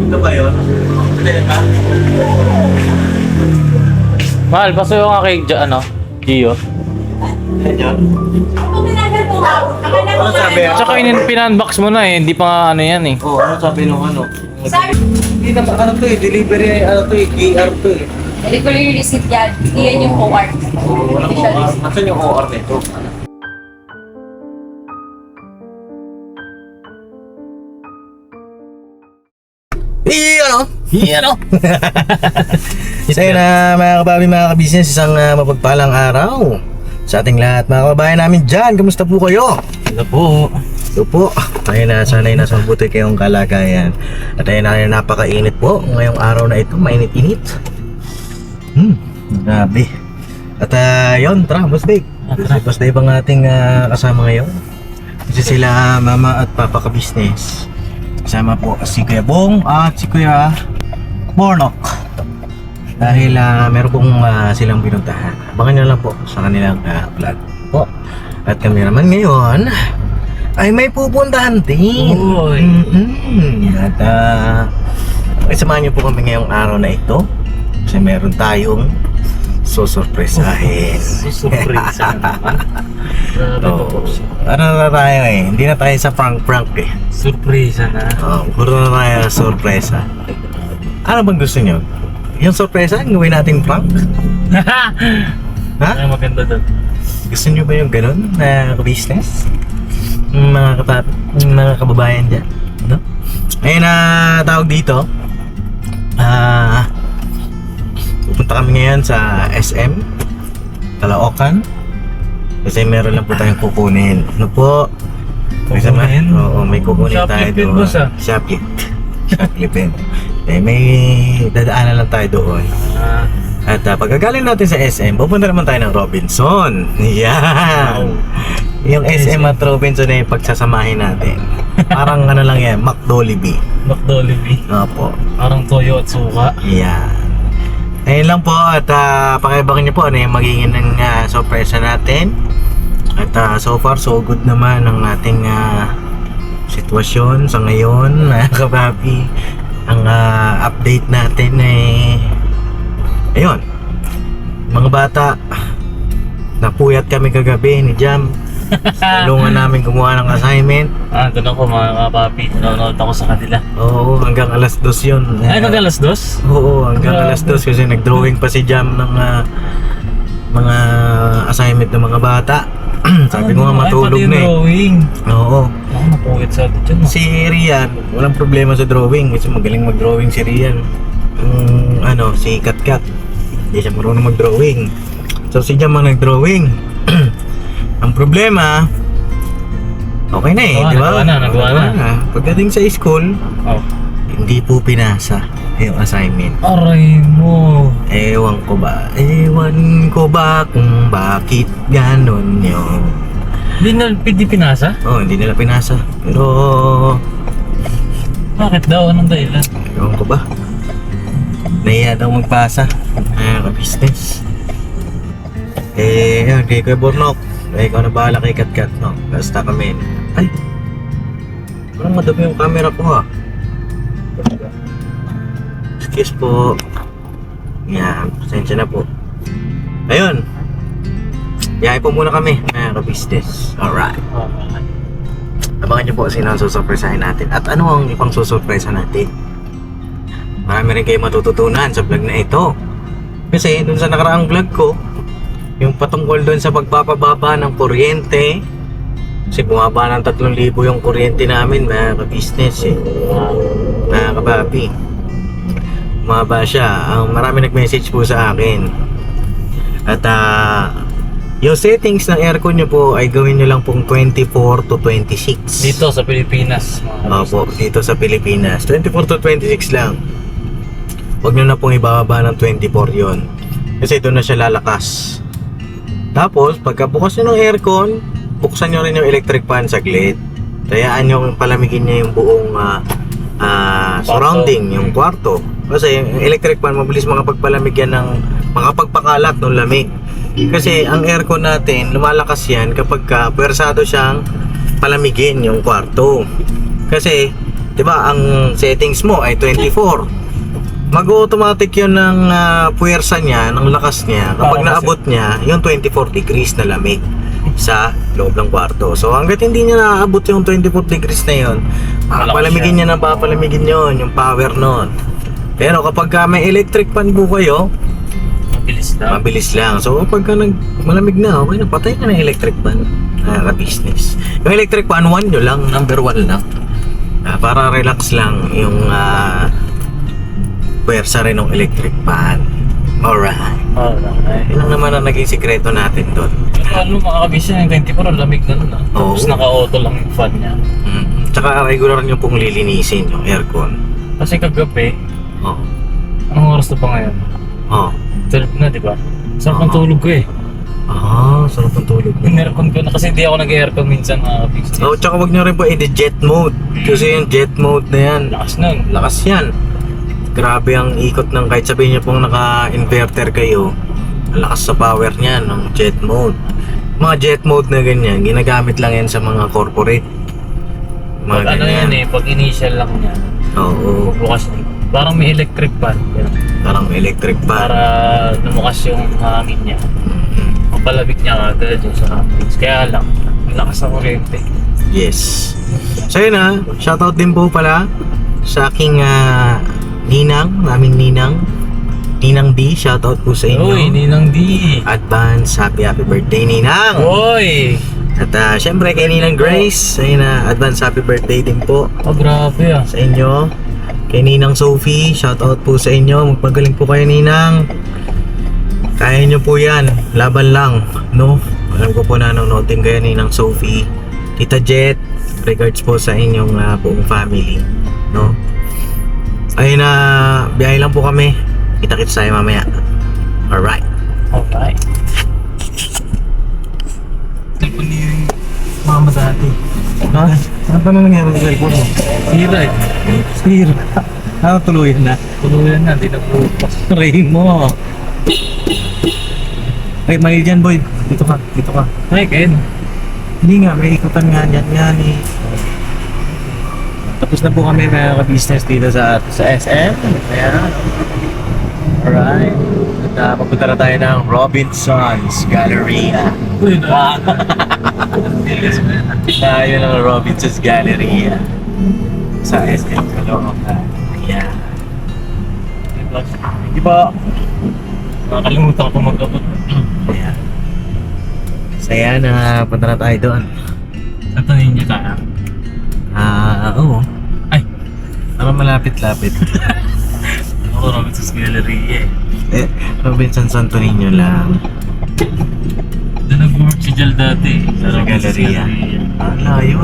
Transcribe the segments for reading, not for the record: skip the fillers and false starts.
Ito ba yun? Ito ba? Mahal, paso yung kay Gio. Yan yun? Ano sabi? Tsaka pinunbox mo na hindi pa nga ano yan eh. Oo, ano sabi nung ano? Hindi naman ano to eh, delivery ano to eh, QR to eh. Delivery receipt yan. Iyan yung OR. Oo, walang OR. Nasaan yung OR nito? Ano? So yun mga kababi, mga kabisnes, isang mapagpalang araw sa ating lahat mga kababayan namin dyan. Kamusta po kayo? Ito po. Ito po, ayun na, sana'y nasa mabuti kayong kalagayan. At ayun na, napakainit po ngayong araw na ito, mainit-init. Grabe. At yun, tara, Boss Dave. Si Boss Dave ang ating kasama ngayon. Kasi sila mama at papa ka-business. Kasama po si Kuya Bong at si Kuya Bornok. Dahil meron pong silang pinuntahan. Abangan nyo lang po sa kanilang vlog po. At kami naman ngayon ay may pupuntahan din. Uy. At samahan nyo po kami ngayong araw na ito. Kasi meron tayong susurpresahin. Susurpresa naman. Oo. Ano na tayo eh? Hindi na tayo sa prank eh. Surpresa na. Puro na tayo sa sorpresa. Ano bang gusto nyo? Yung sorpresa, gawin nating prank? Ha? Ay, maganda doon. Gusto nyo ba yung ganun na business? Mga kababayan dyan, no? Ayun na tawag dito. Pupunta kami ngayon sa SM Caloocan. Kasi meron lang po tayong kukunin. Ano po? Kukunin? Oo, may kukunin tayo Shoplift doon. boss, ah. Shoplift. May dadaanan lang tayo doon. At pagkagaling natin sa SM, pupunta naman tayo ng Robinson. Yan. Yung SM at Robinson ay pagsasamahin natin. Parang ano lang yan, McDolibee. McDolibee. Opo. Parang toyo at suka. Yan. Ayun lang po at pakiabangan niyo po ano yung magiging ng sorpresa natin. At so far so good naman ang ating sitwasyon sa ngayon mga kababi. Ang update natin ay ayun, mga bata, napuyat kami kagabi ni Jam. Tulungan namin gumawa ng assignment. Doon ako mga kapapi. Nanonood ako sa kanila. Oo, hanggang alas 2 yun. Ay, hanggang alas 2? Oo, hanggang Grabe. alas 2 kasi nag-drawing pa si Jam ng mga assignment ng mga bata. Sabi ko nga matulog na eh. Drawing. Oo. Ako napuyat sa atin dyan. Si Rian, walang problema sa drawing kasi magaling mag-drawing si Rian. Si Katkat, hindi siya marunong mag-drawing. So si Jam ang nag-drawing. Ang problema, okay na eh, di ba? Nagawa na. Pagdating sa school, Oh. hindi po pinasa yung assignment. Aray mo. Ewan ko ba kung bakit ganon yun. Hindi pinasa? Oh, hindi nila pinasa. Pero Bakit daw? Anong dahilan? ewan ko ba? Nahiya daw magpasa. Ka-business. Kay Kuya Bornok. Ikaw na bahala kay Katkat, no? Basta kami. Ay! Parang madami yung camera ko, ha? Excuse po. Yan, pasensya na po. Ayun. Yahay po muna kami, ka-business. Alright. Abangan niyo po sino ang susurpresahin natin. At ano ang ipang susurpresa natin? Marami rin kayo matututunan sa vlog na ito. Kasi dun sa nakaraang vlog ko, yung patungkol dun sa pagpapababa ng kuryente. Kasi bumaba ng 3,000 yung kuryente namin, mga ka-business eh. Mga kababi. Bumaba siya. Marami nag-message po sa akin. At yung settings ng aircon nyo po ay gawin nyo lang pong 24 to 26. Dito sa Pilipinas. Opo, dito sa Pilipinas 24 to 26 lang. Huwag nyo na pong ibababa ng 24 yon. Kasi doon na siya lalakas. Tapos, pagkabukas nyo ng aircon, buksan nyo rin yung electric fan saglit. Tayaan nyo palamigin nyo yung buong surrounding, yung kwarto. Kasi yung electric fan, mabilis makapagpalamig yan ng makapagpakalat ng lamig. Kasi ang aircon natin, lumalakas yan kapag puwersado siyang palamigin yung kwarto. Kasi, di ba, ang settings mo ay 24. Mag-automatic yun ng puwersa niya, ng lakas niya. Kapag naabot niya, yung 24 degrees na lamig sa loob ng kwarto. So hanggat hindi niya naaabot yung 24 degrees na yun, papalamigin niya na papalamigin yun, yung power nun. Pero kapag may electric fan po kayo, Mabilis lang. mabilis lang. So pagka malamig na, okay na, patay na ng electric fan. Business. Yung electric fan, 1 nyo lang, number 1 lang. Para relax lang yung puwersa rin ng electric fan. Alright. Alright. Yun lang naman ang naging sikreto natin doon. Pero ano, makakabis yan yung 24, lamig na nun ah. Oo. Tapos naka-auto lang yung fan niya. Tsaka regular nyo pong lilinisin yung aircon. Kasi kagabi, Oh. anong oras na pa ngayon? Oh. 12 na, di ba? Sarap ng Oo. tulog ko eh. Sarap ng tulog mo. In-aircon ko na kasi hindi ako nag-aircon minsan nakakabis. Oh, tsaka wag nyo rin po i-jet mode. Kasi yung jet mode na yan, Lakas nun. lakas yan. Grabe ang ikot ng kahit sabihin nyo pong naka-inverter kayo, ang lakas sa power niyan ng jet mode. Mga jet mode na ganyan, ginagamit lang yan sa mga corporate. Mga Pag ano yan eh, pag initial lang niya. Oo, Bukas niya. Parang may electric fan. Yan. parang electric fan. Para lumukas yung hangin niya. Mapalabig niya agad yung surroundings. Kaya lang, ang lakas ng kuryente. Yes. So yun shoutout din po pala sa aking naming Ninang D, shoutout po sa inyo. Uy, Ninang D! Advance happy birthday Ninang. Uy! At syempre kay Ninang Grace, ayun advance happy birthday din po Oh, grabe ah. sa inyo. Kay Ninang Sophie, shoutout po sa inyo. Magpagaling po kayo Ninang. Kaya nyo po yan, laban lang, no? Alam ko po na nanonoodin kayo Ninang Sophie. Tita Jet, regards po sa inyong buong family, no? Ayun biyahe lang po kami. Kita-kits tayo mamaya. Alright. Alright. Cellphone ni mama dati. Ha? Ano pa na nangyari sa cellphone mo? Sira eh. Sir. Ano tuluyan na? Tuluyan na, di na bukas. Ray mo. Ay, mali dyan boy. Dito ka. Dito ka. Ay, Ken. Hindi nga, may ikutan nga dyan nga ni. Tapos na po kami mga ka-business dito sa SM. Ayan. Alright. At papunta na tayo ng Robinson's Galleria. Uy, na. Tayo ng Robinson's Galleria sa SM Caloocan. Ayan. Di ba? Nakakalimutan ko mag-abot. Ayan. So ayan, punta na tayo doon. Saan tanin niya kaya? Oo. Ay! Para malapit-lapit. Ako Robinson's Galleria eh. Robinson Santo Niño lang. Doon nag-work si Jal dati. Sa Robinson's Galleria. Ang layo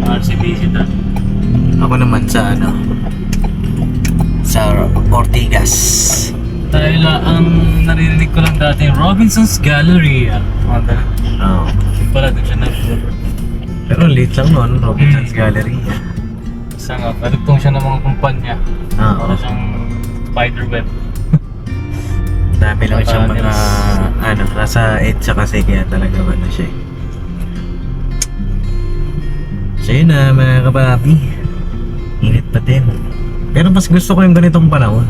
RCBC doon. Ako naman sa sa Ortigas. Dahil ang naririnig ko lang dati, Robinson's Galleria. Oo. Yung pala doon siya nag-work. Pero late lang noon, Robinson's Galleria. Isa nga, padugtong siya ng mga kumpanya. Oo. Para siyang spiderweb. Dami lang siyang mga Panels. nasa EDSA kasi kaya talaga siya. So yun mga kapapi. Init pa din. Pero mas gusto ko yung ganitong panahon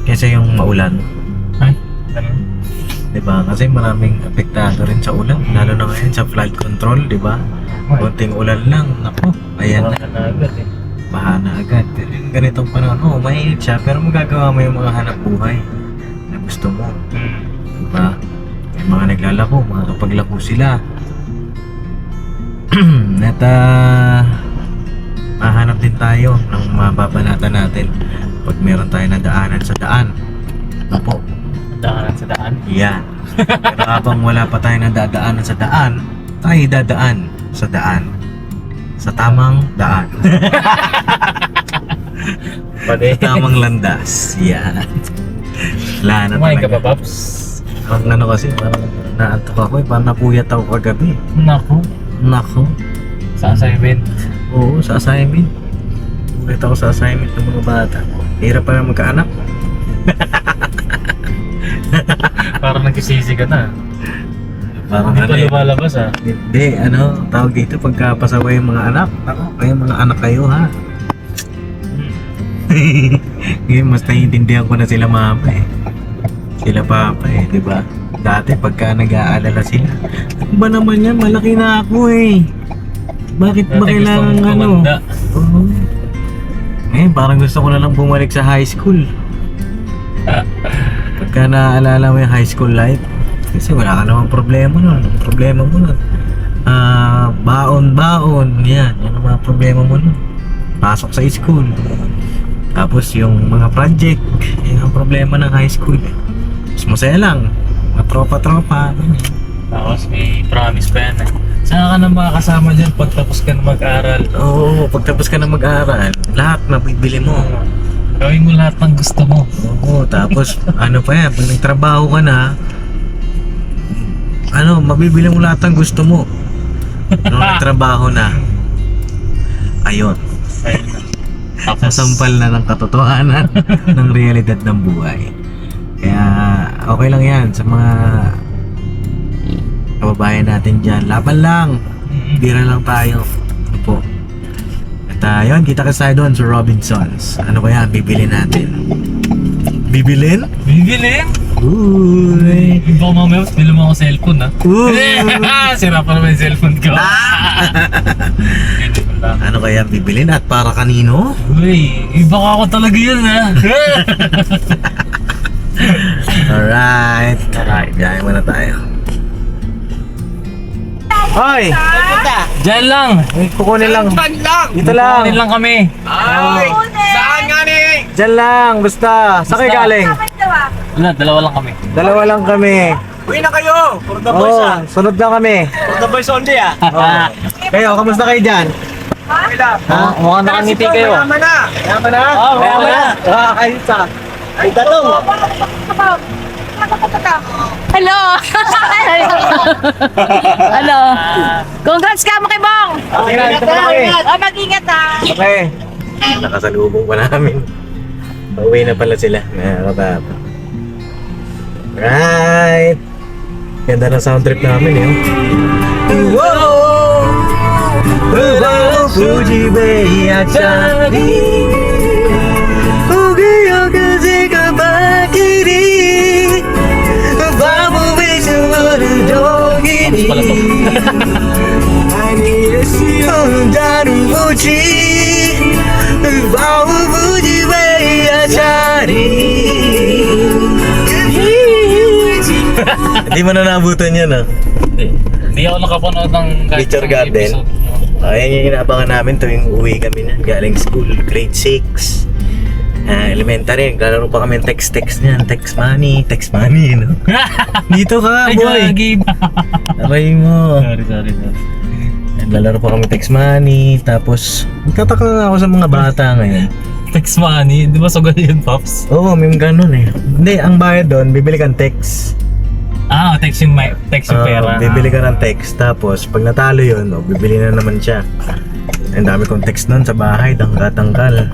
kaysa yung maulan. Ay, ganun. Diba? Kasi maraming apektado rin sa ulan. Lalo na ngayon sa flood control, diba? Konting ulan lang. Naku, ayan na. Baka na agad eh. Baha na agad. Pero yung ganitong panahon, mainit siya. Pero magagawa mo yung mga hanap buhay na gusto mo. Diba? May mga naglalako, makakapaglako sila. At mahanap din tayo ng mababanatan natin pag meron tayo na daanan sa daan. Apo. Daanan sa daan. Yan. Pero habang wala pa tayo na dadaanan sa daan, tayo dadaan sa daan. Sa tamang daan. Pwede. Sa tamang landas. Yan. Wala na Kumain ka talaga. ba, Paps? Ang ano kasi, parang naantok ako eh. Parang napuyat ako kagabi. Naku. Nako. Sa assignment. Oo, sa assignment. Ulit ako sa assignment ng mga bata. Hirap pa na magkaanak. Parang nagsisisi ka na. Parang Hindi ano pa eh. lumalabas ah. Hindi, ano, tawag dito pagka pasaway yung mga anak. Ako, kayo mga anak kayo ha. Ngayon, mas naiintindihan ko na sila mama eh. Sila papa eh, di ba? Dati pagka nag-aalala sila, ano ba naman yan? Malaki na ako eh. Bakit ba Dati kailangan gustong ano? tumanda. Oo. Ngayon, parang gusto ko na lang bumalik sa high school. Pagka naaalala mo yung high school life, kasi wala ka namang problema nun. Ang problema mo nun, baon-baon, yan ang mga problema mo nun. Pasok sa school. Tapos yung mga project, yan ang problema ng high school. Mas masaya lang, mga tropa-tropa. Ganyan. Tapos may promise pa yan eh. Saan ka na makakasama dyan pag tapos ka na mag-aral? Oo, pagtapos ka na mag-aaral, lahat mabibili mo. Gawin mo lahat ng gusto mo. Oo, tapos ano pa yan, pag nagtrabaho ka na, ano, mabibili mo lahat ng gusto mo. Nung nagtrabaho na, ayun, Ayun na. Tapos, sasampal na ng katotohanan ng realidad ng buhay. Kaya okay lang yan sa mga kababayan natin dyan. Laban lang, bira lang tayo. Ano po. At yun, kita ka tayo doon sa Robinsons. Ano kaya bibili natin? Bibilin? bibili? Uy! Baka mamaya, bili mo ako cellphone ah. Uy! Sira pa naman yung cellphone ko. Hindi ko lang. Ano kaya bibilin at para kanino? Uy, iba ka ako talaga yun ah. Alright. Alright. Biyahe muna tayo. Hoy! Diyan lang. Kukunin lang. Dito lang. Kukunin lang kami. Diyan lang, basta. Saan kayo galing? Wala, dalawa lang kami. Dalawa lang kami. Uwi na kayo! For the Oo, sunod na kami. For the boys only ah! Oo. Kayo, kamusta kayo dyan? Okay lang. Ha? Mukhang nakangiti kayo. Mayaman na! Mayaman na? Oo, mayaman na. Ayos ah! Ay, tatong! Hello! Hello! Congrats ka mo kay Bong! Okay na, ito na kami. Oh, mag-ingat ha! Okay. Nakasalubong pa namin. Pauwi na pala sila. Nakakababa. Right. Ganda ng sound trip namin eh. Wow! Wow! Fuji Bay Achari Ugiyo kasi kabakiri Babu Bisu Dogini Pala to. Ani Esiyo Daru Fuji Wow Fuji Bay Achari Hindi mo na naabutan yan ah. Hindi ako nakapanood ng Nature isang Garden. episode. Ayan yung inaabangan namin tuwing uwi kami na galing school, grade 6. Elementary, naglalaro pa kami ng text niyan, text money, no? Dito ka, Ay, boy! gagi. Aray mo! Sorry. Naglalaro pa kami text money, tapos nagtataka nga ako sa mga bata ngayon. Text money, di ba sugal yun, Pops? Oo, may ganun eh. Hindi, ang bayad doon, bibili kang text. Ah, text yung pera. Bibili ka ng text, tapos pag natalo yun, bibili na naman siya. Ang dami kong text nun sa bahay, tanggal.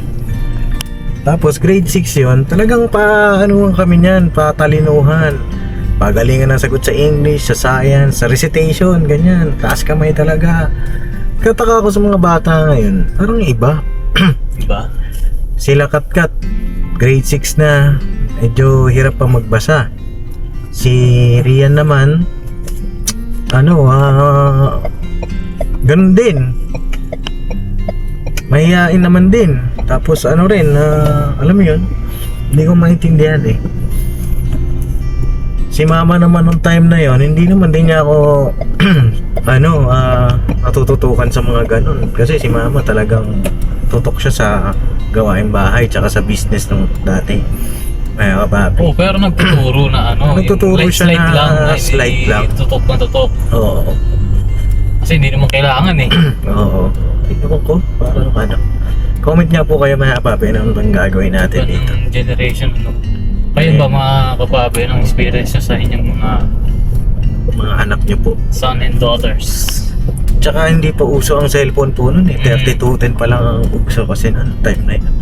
Tapos grade 6 yun, talagang kami niyan, patalinuhan. Pagalingan ng sagot sa English, sa science, sa recitation, ganyan. Taas kamay talaga. Kataka ako sa mga bata ngayon, parang iba. Diba? Sila Katkat, grade 6 na, medyo hirap pa magbasa. Si Rian naman, ganun din. Mahihain naman din. Tapos rin, alam mo yun, hindi ko maintindihan eh. Si mama naman nung time na yon, hindi naman din niya ako natututukan sa mga ganun. Kasi si mama talagang tutok siya sa gawaing bahay tsaka sa business nung dati. Ay, kapapi. Oh, pero nagtuturo na Nagtuturo yung siya slide na lang. slide lang. Tutok na tutok. Oo. Kasi hindi naman kailangan eh. Oo. Tingnan ko, parang comment niya po kayo mga kapapi, ano bang gagawin natin dito. Ganung generation, no? Kayo ba mga kapabi ng experience sa inyong Mga anak niyo po. son and daughters? Tsaka hindi pa uso ang cellphone po nun eh. 3210 pa lang ang uso kasi noon time na yun.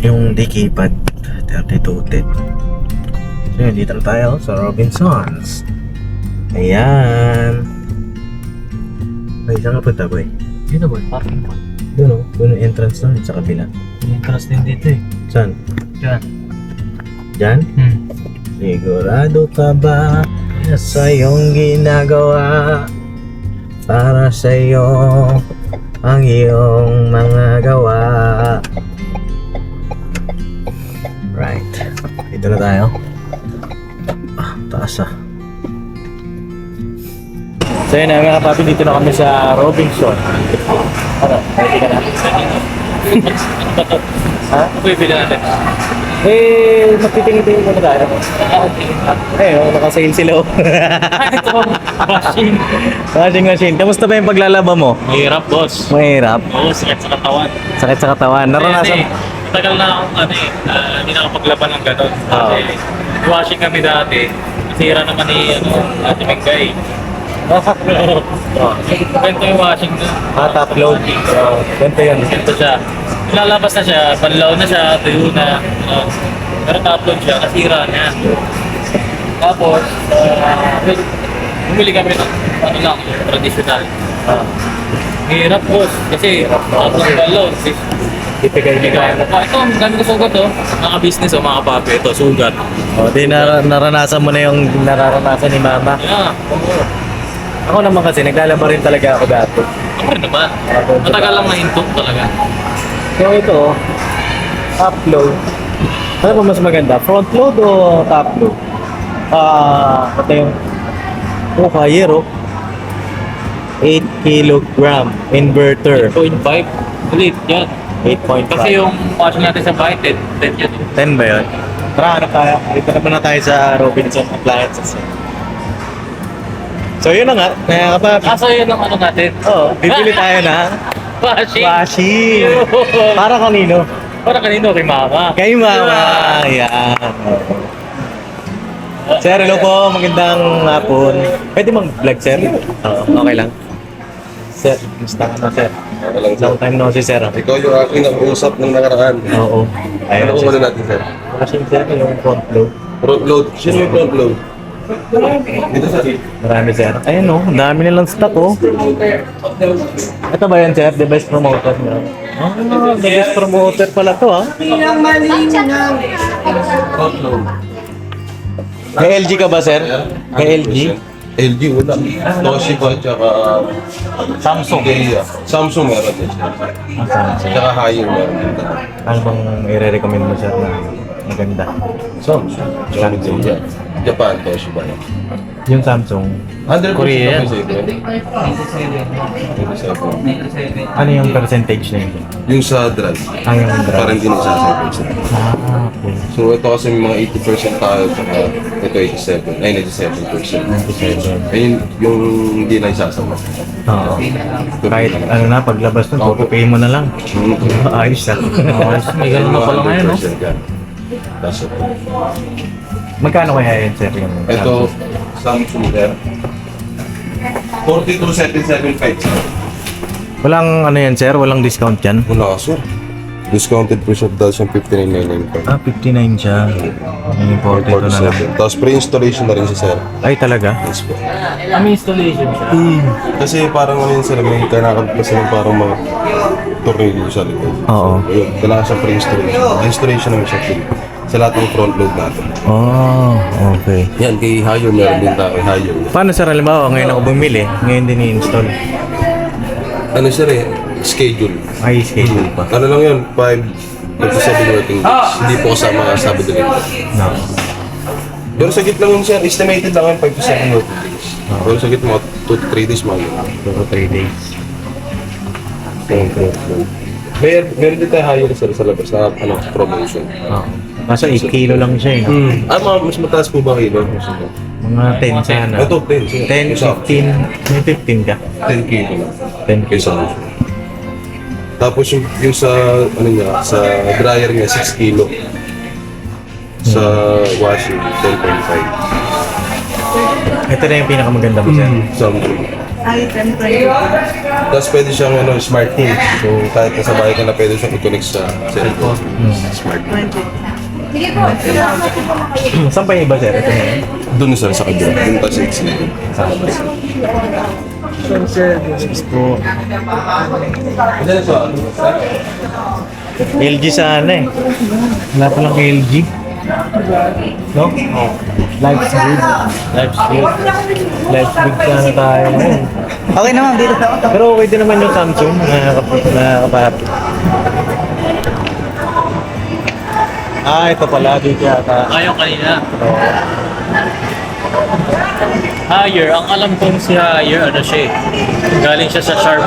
Yung di keypad, 3210. So yun, dito na tayo sa Robinsons. Ayan. Ay, saan ka punta, boy? Dito boy, parking po. Doon, oh. Doon yung entrance doon, sa kabila. May interest din dito eh. Saan? Diyan. Diyan? Sigurado ka ba sa iyong ginagawa? Para sa iyo ang iyong mga gawa. Right. Dito na tayo. Taas ah. So yun na mga papi, dito na kami sa Robinson. Ano? Ready ka na? Ha? Ano ba yung pili natin? Eh, magtitingin-tingin muna tayo. Eh, naka-sale sila oh. Ito, washing. Washing machine. Kamusta ba yung paglalaba mo? Mahirap boss. Mahirap. Oo, sakit sa katawan. Sakit sa katawan. Naranasan. Tagal na akong hindi na ako paglaban ng gano'n. Kasi washing kami dati. Nasira naman ni Ate Mengay. Ganito yung washing doon. Top load. Ganito yun. Ganito siya. Lalabas na siya, panlaw na siya, tuyo na. Pero top load siya, nasira niya. Tapos, bumili kami ng traditional. Hirap boss, kasi top load panlaw. Ipigay-bigay. Ito, ang dami ko sugat to. Mga business o mga papi, ito, sugat. O, di naranasan mo na yung nararanasan ni Mama. Yeah, oo. Ako naman kasi, naglalaba rin talaga ako dati. Ako rin naman. Matagal lang nahintok talaga. So ito, top load. Ano ba mas maganda? Front load o top load? Ito yung higher oh. 8 kilogram inverter. 8.5. Ulit, yan. 8.5. Kasi yung washing natin sa bahay, 10 yan. 10 ba yun? Tara, ano tayo? Dito naman na tayo sa Robinson Appliances. So yun na nga, kaya kapag... Kaso yun ang ano natin. Oo, bibili tayo na Washing. washing. Para kanino? Para kanino? Kay Mama. Kay Mama. Ayan. Sir, hello po. Magandang hapon. Pwede mag-vlog, sir? Oo, okay lang. Sir, gusto ka na, sir. Long time no see, sir. Ikaw yung aking nag-uusap ng nakaraan. Oo. Ayun, Ano sir. kung ano natin, sir? Washing, sir, yung front load. Front load. Sino yung front load? Dito sa Marami, sir. Ayun, oh. Ang dami nilang stock, oh. Ito ba yan, sir? The best promoter nyo? The best promoter pala to, ah. front load. Kay LG ka ba, sir? Kay LG? LG wala. Toshiba tsaka Samsung. Ikea. Samsung meron din siya. Tsaka Hayo meron din. Ano bang i-recommend mo, sir, na maganda? Samsung. Tsaka Ikea. Japan, Toshiba. Yung Samsung. 100% Korea yan. kami sa ito. 97. Ano yung percentage na yun? Yung sa drive, Ang yung parang hindi nagsasabi sa okay. So ito kasi may mga 80% tayo, tsaka ito 87. Ay, 97%. 97. Ayun yung hindi na isasama. Oo. Kahit ano na, paglabas nun, pupipay mo na lang. Ayos na. May ganun na pala ngayon, no? That's it. Magkano kaya yun, sir? Yung Ito, Samsung sir. 42,775. Walang ano yan, sir? Walang discount yan? Wala sir. Discounted price of dahil siyang 59,995. 59 siya. Yung 42 na lang. 47. Tapos pre-installation na rin siya sir. Ay, talaga? Yes po. May installation siya. Kasi parang ano yun sir, may kanakad kasi ng parang mga tornilyo sa likod. Oo. Ayun, kailangan siya pre-installation. Installation naman siya free. Sa lahat ng front load natin. Oh, okay. Yan, kay Hayo meron din tayo. Hayo. Paano, sir? Halimbawa, ngayon ako bumili. Ngayon din i-install. Ano sir eh, schedule. Ay, schedule pa. Ano lang yun, 5 to 7 working days. Hindi po kasama Sabado din. No. Pero sa git lang yun sir, estimated lang yun 5 to 7 working days. Pero sa git mo, 2 to 3 days mga yun. 2 to 3 days. Meron din tayo Hayo sir sa labas na promotion. Oo. Kaso 8 kilo lang siya eh. Mas mataas po ba kilo? Mga 10 sana. Ito, 10. 10, 15. May 15 ka. 10 kilo lang. 10 Kaysa kilo. Tapos yung sa ano niya, sa dryer niya 6 kilo. Sa washing 10.5. Ito na yung pinakamaganda mo, sir. Samsung. Tapos pwede siyang smart team. So kahit nasa bahay ka na pwede siyang i-connect sa cellphone. Smart team. Saan pa yung iba, sir? Ito na yun. Doon sir sa kabila. Doon tayo sa exit. Excuse po. LG sana eh. Wala pa lang LG. No? Oh. Life's good. Life's good. Life's good sana tayo ngayon. Okay naman, dito. Pero okay din naman yung Samsung. Nakakapahapit. Ito pala. Dito yata. Ayaw kanina. Higher, ang alam kong si Higher, ano siya eh. Galing siya sa Sharp.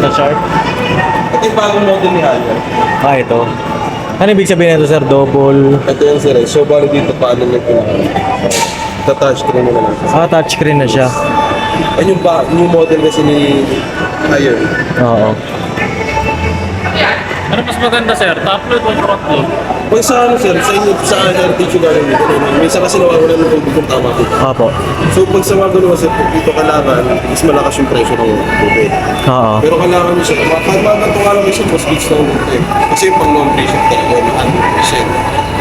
Sa Sharp. Ito yung bagong model ni Haya. Ito. Ano ibig sabihin nito, sir? Double. Ito yung sir. So, bali dito paano nyo pinaka. Touchscreen mo na lang. Touchscreen na siya. Ayun yung new model kasi ni Haya. Oo. Ano mas maganda sir? Top load o front load? Pag sa ano sir, sa inyo, sa heritage yung gano'n dito. Minsan kasi nawawala ng tubig kung tama dito. Opo. So pag sa mga gano'n sir, pag dito kailangan, mas malakas yung presyo ng tubig. Oo. Pero kailangan nyo sir, kahit maganto nga lang sir, mas gauge lang dito eh. Kasi yung pang non-pressure talaga, 100%.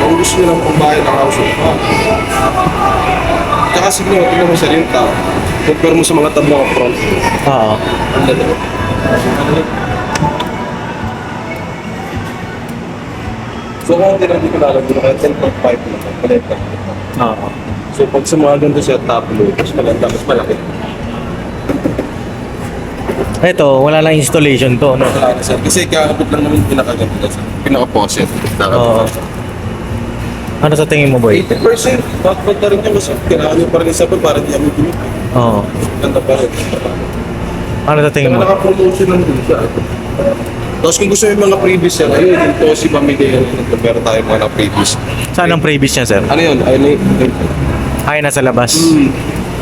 Kung gusto nyo lang pang bahay ng house, tsaka siguro, tingnan mo sir, yung top. Compare mo sa mga tab ng front. Oo. Ang dalawa. So kung hindi ko lalagyan, kaya 10.5 naman, palit lang. Oo. So pag sa mga ganito siya, top load, mas maganda, mas malaki. Ito, wala lang installation to, no? Wala na sir, kasi kakabot lang naman pinakaganto sir. Pinaka-poset. Oo. Ano sa tingin mo, boy? 80%, dapat na rin yung kasi kailangan nyo pa rin isa pa para di kami dumit. Oo. Ganda pa rin. Ano sa tingin Kaya mo? naka-promotion lang din siya. Tapos kung gusto mo yung mga previous yan, ayun, yung Tosi Pamilya, nagkapera tayo mga previous. Saan ang previous niya, sir? Ano yun? Ayun na yun. Ay, nasa labas.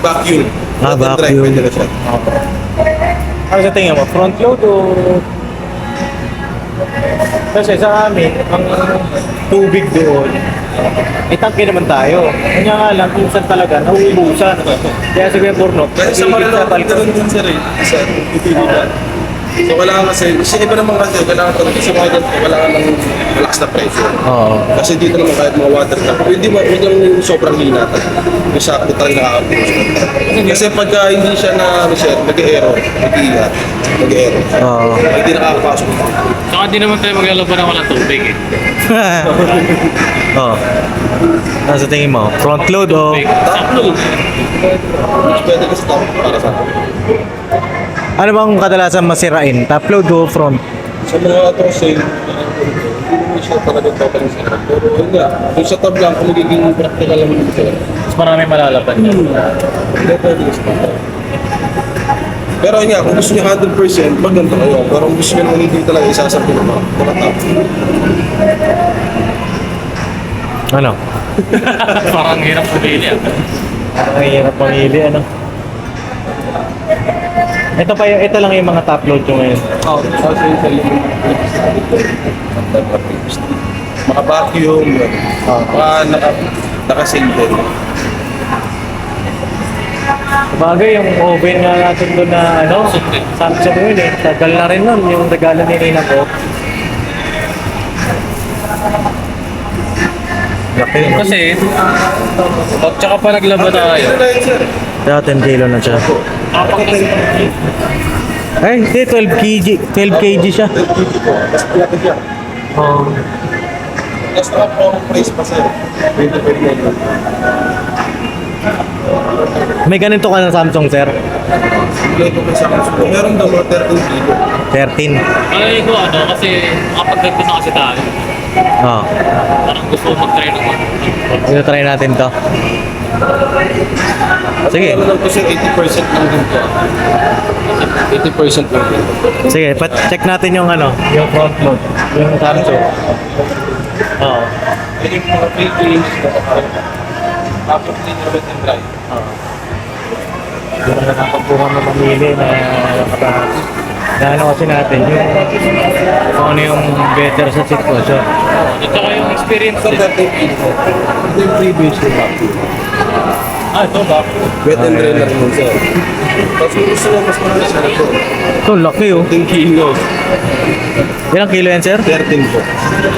Vacuum. Ah, Water dry, vacuum. pwede na siya. Ano sa tingin mo? Front load o... Kasi sa amin, ang tubig doon, itangke naman tayo. Kanya nga lang, minsan talaga, nauubusan. Kaya si Kuya Porno, Kaya sa nagigit malalaking talon. ganun din sir eh. Sa utilidad. So kailangan kasi iba naman kasi, kailangan talaga sa mga ganito, kailangan ng relax na pressure. Oo. Kasi dito naman kahit mga water tap, hindi mo lang yung sobrang hina. Yung sakto talaga nakaka-approach. Kasi pagka hindi siya na, ano siya, nag-error, nag-error. Oo. Hindi nakakapasok. Saka di naman tayo maglalaban ng walang tubig eh. Oo. Ano sa tingin mo? Front load o... Top load. Mas pwede kasi top para sa akin. Ano bang kadalasan masirain? Top load o front? Sa mga ito kasi, hindi naman siya talaga totally sarap. Pero yun nga, kung sa tab lang, kung magiging practical naman ito. Mas marami malalaban yan. Hindi pwede sa tab. Pero yun nga, kung gusto niyo 100%, maganda kayo. Pero kung gusto niyo naman hindi talaga isasabi naman, tab. Ano? Parang hirap pumili ah. Ang hirap pamili, ano? Ito lang yung mga top load yung ngayon. Oo, kasi yung sarili mga vacuum, mga naka-save din. Bagay yung oven nga natin doon na ano, Samsung yun eh. Tagal na rin nun, yung regalo ni Nina ko. Laki mo. Kasi, pag tsaka pa naglaba tayo, Kaya 10 kilo na siya. kapag kasi Ay, hindi, 12 kg siya. Mas malaki siya. Oh. Tapos naka-promo price pa sir. 25 May ganito ka ng Samsung, sir? Kompleto pa sa consumer. Meron daw mga 13 kilo. 13. Alay ko ano, kasi makapag-ganda na kasi tayo. Oh. Parang gusto ko mag-try naman. Ito try natin to. Sige. Ano lang to sir, 80% lang din to. 80% lang din. Sige, check natin yung ano, yung front load, yung Samsung. Oo. Yung mga 3 games na tapos clean your wet and dry. Hindi na nakapagbuha mo mamili na ano kasi natin, yung kung ano yung better sa sitwasyon. At saka yung experience So din. 13 kilo. Ito yung previous yung vacuum. Ito ba? Wet and dry na rin sir. Tapos kung gusto mo mas marami sir ito. Ito, laki oh. 10 kilos. Ilang kilo yan, sir? 13 po.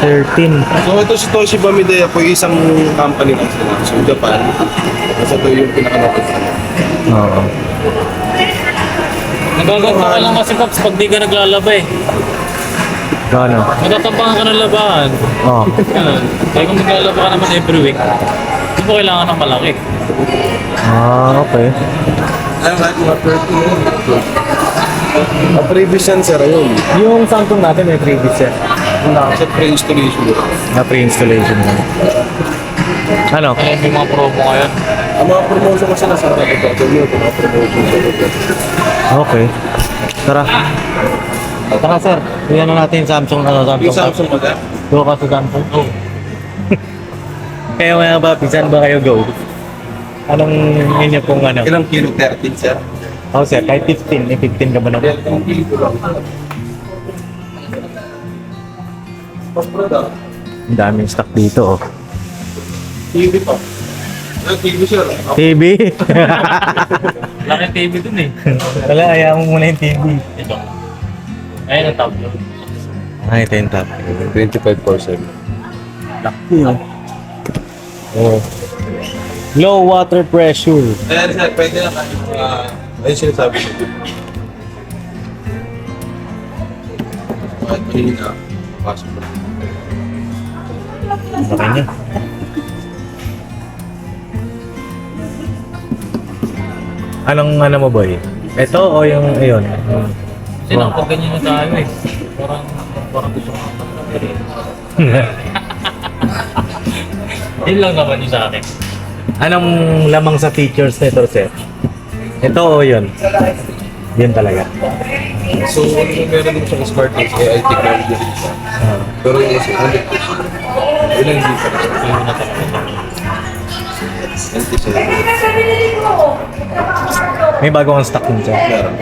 13. So ito si Toshiba Midea po isang company lang sila. So Japan. Kasi ito yung pinaka-local sila. Oo. Nagaganda ka lang kasi Pops pag di ka naglalaba eh. Gano? Nagtatampangan ka ng labahan. Oo. Ganun. Kaya kung naglalaba ka naman every week, hindi mo kailangan ng malaki. Ah, okay. Ayun kahit mga 13. Previous yan sir, ayun. Yung Samsung natin may previous sir. Wala kasi pre-installation. Na pre-installation lang. Ano? Alam mo yung mga promo ngayon. Ang mga promotion kasi nasa ito. Ito yung mga promotion sa ito. Okay. Tara. Tara sir. Iyan na natin yung Samsung. Samsung. Yung Samsung ba? Go ka sa Samsung. Oh. Kayo mga papi, saan ba kayo go? Anong inyo pong ano? Ilang kilo? 13 sir? Oh sir, kahit 15. May 15 ka ba naman? 13 kilo lang. Mas brother. Ang daming stock dito oh. TV pa. TV sir. TV? Laki TV dun eh. Wala, ayaw mo muna yung TV. Ito. Ayun ang top yun. Ay, ito yung top. 25%. Laki oh. Oh. Low water pressure. Ayan sir, pwede na kayo. Ayun sinasabi ko. Kahit kanina, pasok na. Laki niya. Anong ano mo boy? Ito o yung ayun? Kasi nakapag ganyan na tayo eh. Parang gusto ko Yun lang naman yung sa akin. Anong lamang sa features nito sir? Ito o yun? Yun talaga. So, meron din siyang smart things, AI technology rin siya. Pero yung isa, 100%. Yun ang difference. Yung na talaga. NT7. May bago kang stock nun sir. Meron.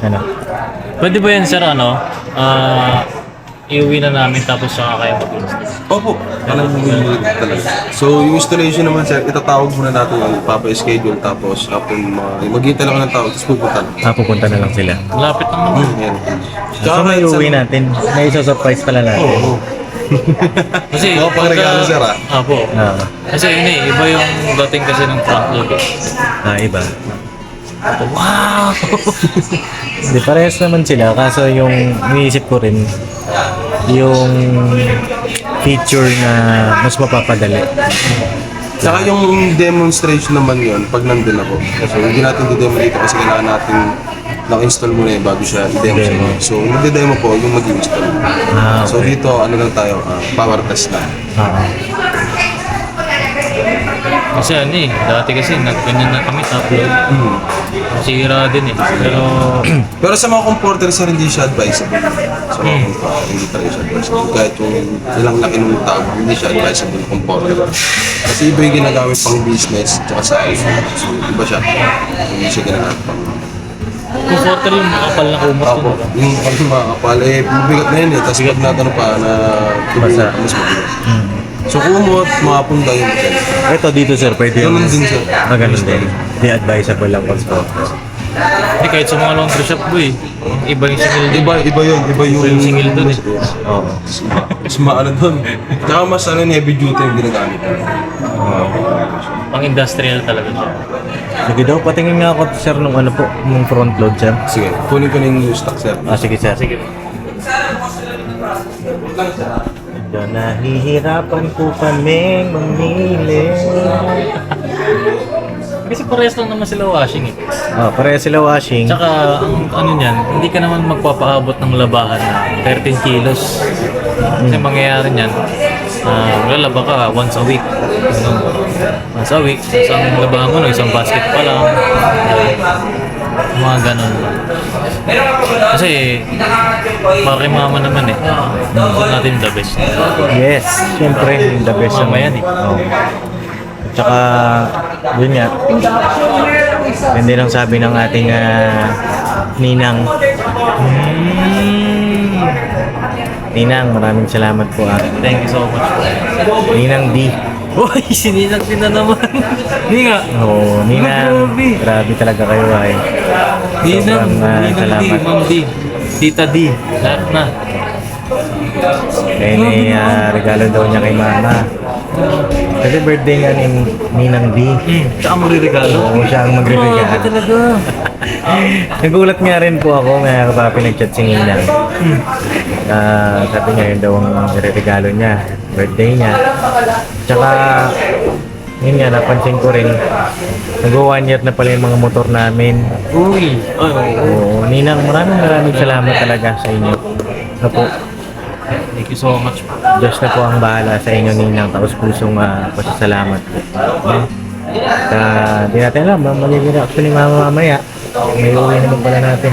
Ano? Pwede ba yan sir iuwi na namin tapos saka kayo mag-install? Opo, alam mo yung talaga. So, yung installation naman sir, itatawag muna natin yung papa-schedule tapos hapon maghihintay lang ng tao tapos pupunta na. Pupunta na lang sila. Lapit lang naman. Yan. So may uwi natin. May isa-surprise pala natin. Oo. Kasi Oo, pang regalo, sir, ah. Apo. Ah, Kasi yun eh, iba yung dating kasi ng front load eh. iba. Wow! Hindi, parehas naman sila. Kaso yung iniisip ko rin, yung feature na mas mapapadali. Saka yung demonstration naman yun, pag nandun ako. So, hindi natin di-demo dito kasi kailangan natin naka-install muna eh bago siya i-demo sa inyo. So, magde-demo po yung mag-install. So, Okay. dito, ano lang tayo, power test lang. Kasi ano eh, dati kasi ganyan na kami top load. Sira din eh. Pero sa mga comporter, sir, hindi siya advisable. Sa mga comporter, hindi talaga siya advisable. Kahit yung ilang laki ng tao, hindi siya advisable ng comporter. Kasi iba yung ginagamit pang business, tsaka sa iPhone. So, iba siya. Hindi siya ginagamit pang Comforter yung makapal na kumot Apo, yun. yung pag mga kapal, bigat na yun eh. Tapos pag natanong pa na Basa. mas mabigat. So kumot, mga punta yun. Ito dito sir, pwede yung... Ganun din sir. Ganun din. Hindi advisable lang once po. Hindi kahit sa mga laundry shop boy. Iba yung single din. Iba yun, iba yung... Iba yung single dun eh. Oo. Mas maano dun. Tsaka mas ano, heavy duty yung ginagamit. Pang industrial talaga siya. Sige daw, patingin nga ako sir nung ano po, nung front load sir. Sige, kunin ko na yung stock sir. Sige sir. Sige. Medyo nahihirapan po kaming mamili. Kasi parehas lang naman sila washing eh. Pareha sila washing. Tsaka ang ano niyan, hindi ka naman magpapaabot ng labahan na 13 kilos. Kasi mangyayari niyan, lalaba ka once a week. Once a week, isang labahan mo, no, isang basket pa lang. Mga ganun lang. Kasi, para kay mama naman eh. Gusto natin the best. Yes, syempre, the best Mama naman. yan eh. Oo. Tsaka, yun nga. Hindi lang sabi ng ating ninang. Ninang, maraming salamat po Thank you so much. Ninang D. Uy, sininag din na naman. Hindi nga. Oo, Ninang. Grabe. Grabe talaga kayo ay. Ninang, Sobrang, Ninang D, salamat. Ma'am D, Tita D, lahat na. Kaya may regalo daw niya kay Mama. Kasi birthday nga ni Ninang D. Tsaka magre-regalo. Oo, siya ang Grabe magre-regalo. talaga. Nagulat nga rin po ako na kapapi nag-chat si Ninang. Sabi niya yun daw ang regalo niya. Birthday niya. Tsaka, yun nga, napansin ko rin. Nag-1 year na pala yung mga motor namin. Uy. Ay, Oo, Ninang, maraming salamat talaga sa inyo. Ano po, thank you so much. Diyos na po ang bahala sa inyo, Ninang. Tapos pusong pasasalamat po. Di natin alam, magiging reaction ni Mama mamaya. May uwi naman pala natin.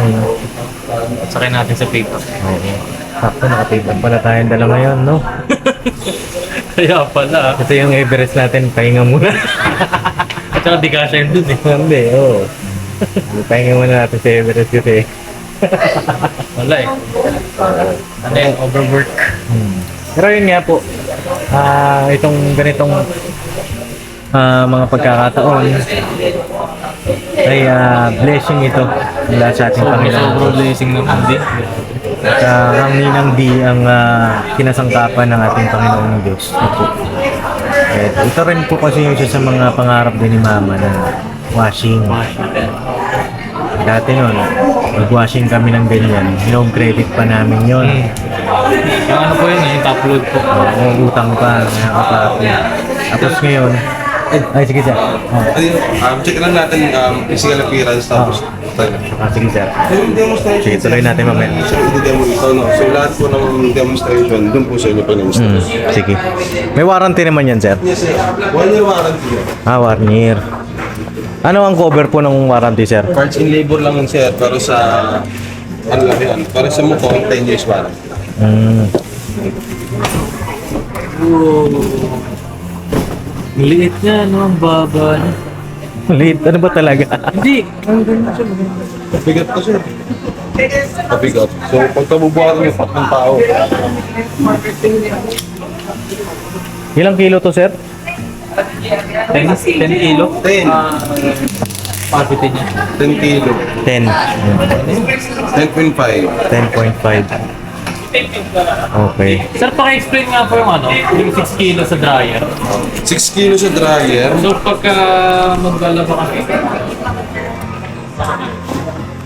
Sakay natin sa paper. Oo. Sakto, nakapipag pala tayong dala ngayon, no? Kaya pala. Ito yung Everest natin, pahinga muna. At saka di kasha yun dun eh. Hindi, oo. Pahinga muna natin sa Everest kasi. Wala eh. Ano yun, overwork. Pero yun nga po, itong ganitong mga pagkakataon ay blessing ito mula sa ating Sobrang Panginoon. blessing naman din. At ang Ninang D ang kinasangkapan ng ating Panginoong Diyos. At ito rin po kasi yung isa sa mga pangarap din ni Mama na washing. Dati nun, mag-washing kami ng ganyan. Yung credit pa namin yun. Yung ano po yun, yung top load po. Oo, utang pa, nakakapapi. Tapos ngayon, ay sige sir. Check lang natin physical appearance tapos Sige sir. yung demonstration. Sige, tuloy natin mamaya. So, i-demo ito, no? So, lahat po ng demonstration, doon po sa inyo pag-demonstration. Sige. May warranty naman yan sir. Yes, sir. 1 year warranty. 1 year. Ano ang cover po ng warranty sir? Parts in labor lang yun, sir. Pero sa, ano lang yan, para sa motor, 10 years warranty. Ang liit niya, no? Ang baba niya. Late, ano ba talaga? Hindi. Ang ganda siya. Mabigat to, sir. Mabigat. So, pag tabubuhat ng ng tao, Ilang kilo to sir? 10 kilo? 10. Capacity niya. 10 kilo. 10. 10.5. 10.5. Okay. Sir, paki-explain nga po yung ano, yung 6 kilo sa dryer. 6 kilo sa dryer. So, pagka maglalaba kami,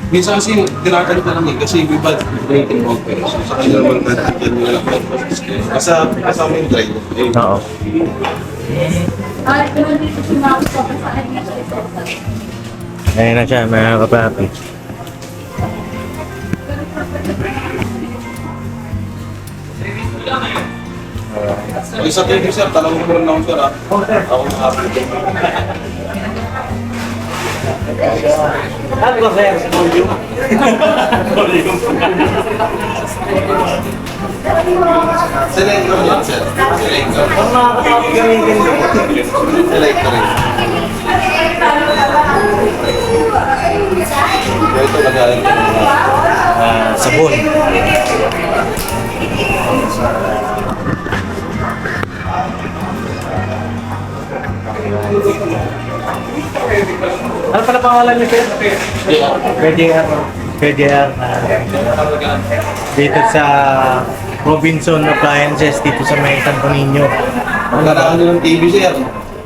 Minsan kasi tinakalita lang eh, kasi may bad rating okay. So sa kanila naman tatigyan nila lang kasama yung dry. Eh, Oo. Ayun na siya, mga kapapi. Pag isa kayo sir, talawin ko lang ako sir ha. Ako nakapit. Ano ba sir? Volume? Selector yan sir. Selector. Ang mga kapapi gamitin mo. Selector yan. So ito nagaling ko ng Sabon. Ano pala pangalan niyo sir? PJR. PJR. Dito sa Robinson Appliances dito sa may Santo Niño. Ang kailangan nyo ng TV sir.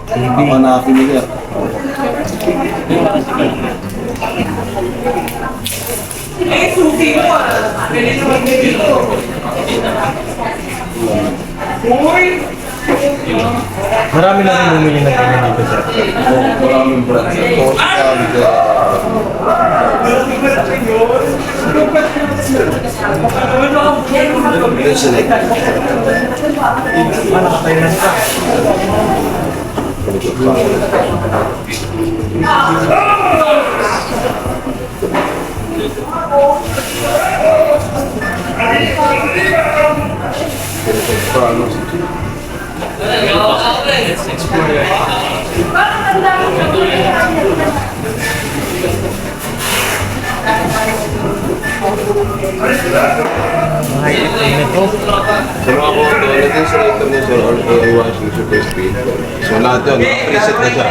TV. Ako nakapin nyo sir. Marami na rin bumili ng ganyan dito sir. Maraming brand sir. Selector. Nakatainan ka. let's explore. Ay, ito. Sa mga kondo, naging selector niya sir or AI washing super speed. So lahat yun, preset na siya.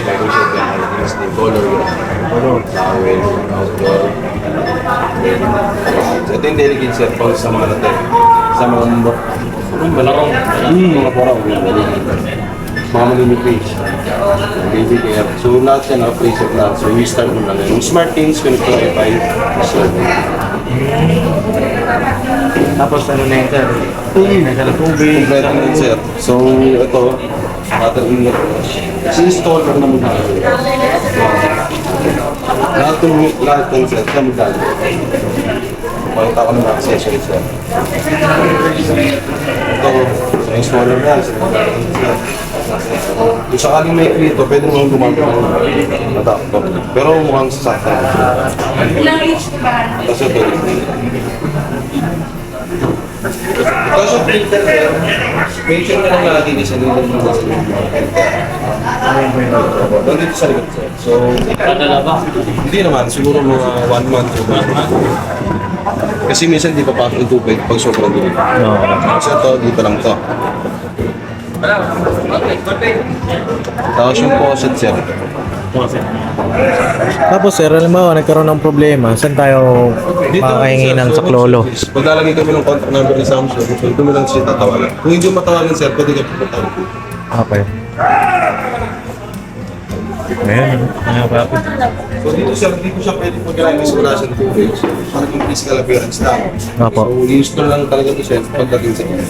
Preset na naging steam color yun. Towel, outdoor. So ito yung delicate sir, pang sa mga natin. Sa mga Balakong. mga parang mga malinipis. Baby care. So lahat yan naka-preset na. So we start mo lang yun. Yung smart things, connect to Wi-Fi. So, Tapos ano na yun, sir? Tubig. kompleto na yun, sir. So ito, water inlet. Si-install lang naman na. Lahat ng sir, kami dali. Pakita ko ng mga accessories, sir. Ito, sa installer na yan, sir. Kung sakaling may klito, pwede mo gumamit ng adapter. Pero mukhang sasaktan. Tapos ito. Kaso filter, sir, make sure na lang lagi isa nila yung mga nandito sa likod, sir. So, Padala ba? hindi naman, siguro mga 1 month o 1 month. Kasi minsan di pa pasok yung tubig pag sobrang dilim. No. Kasi ito, dito lang to. Tapos yung faucet, sir. Tapos sir, alam mo, nagkaroon ng problema. Saan tayo makakahingi ng saklolo? Pag lalagay kami ng contact number ni Samsung, so ito mo lang siya tatawagan. Kung hindi mo matawagan, sir, pwede ka pupunta. Okay. Ayan, nakapapit. So dito, sir, hindi ko siya pwede pag-gamit kasi wala siyang tubig. So, parang yung physical appearance lang. Opo. So, i-install lang talaga ito, sir, pagdating sa inyo.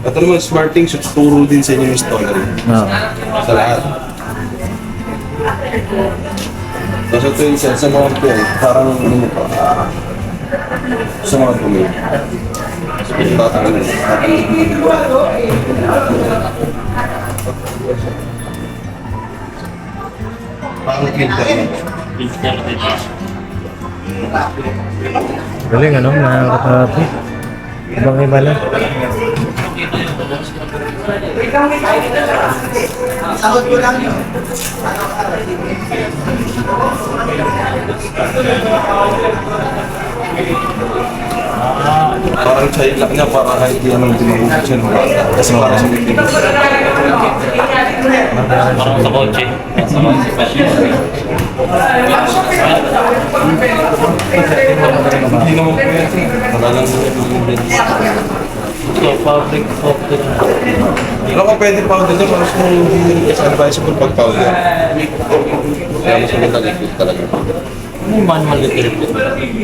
Ito naman, SmartThings, turo din sa inyo yung installer. Ah. Sa lahat. Tapos ito yung sa mga ito, parang ano mo pa. Sa mga dumi. Tatanggalin. Parang filter. Galing ano, nakakapapit. Ibang iba lang. Parang child lock niya, parang kahit di anong dinamit siya ng bata. Kasi parang sa hindi. Parang sa kotse. Hindi naman po yan. Wala lang yung So, public software. Ano kung pwede powder niya, parang kung hindi advisable pag powder. Kaya mas maganda liquid talaga. Ano yung manual liquid?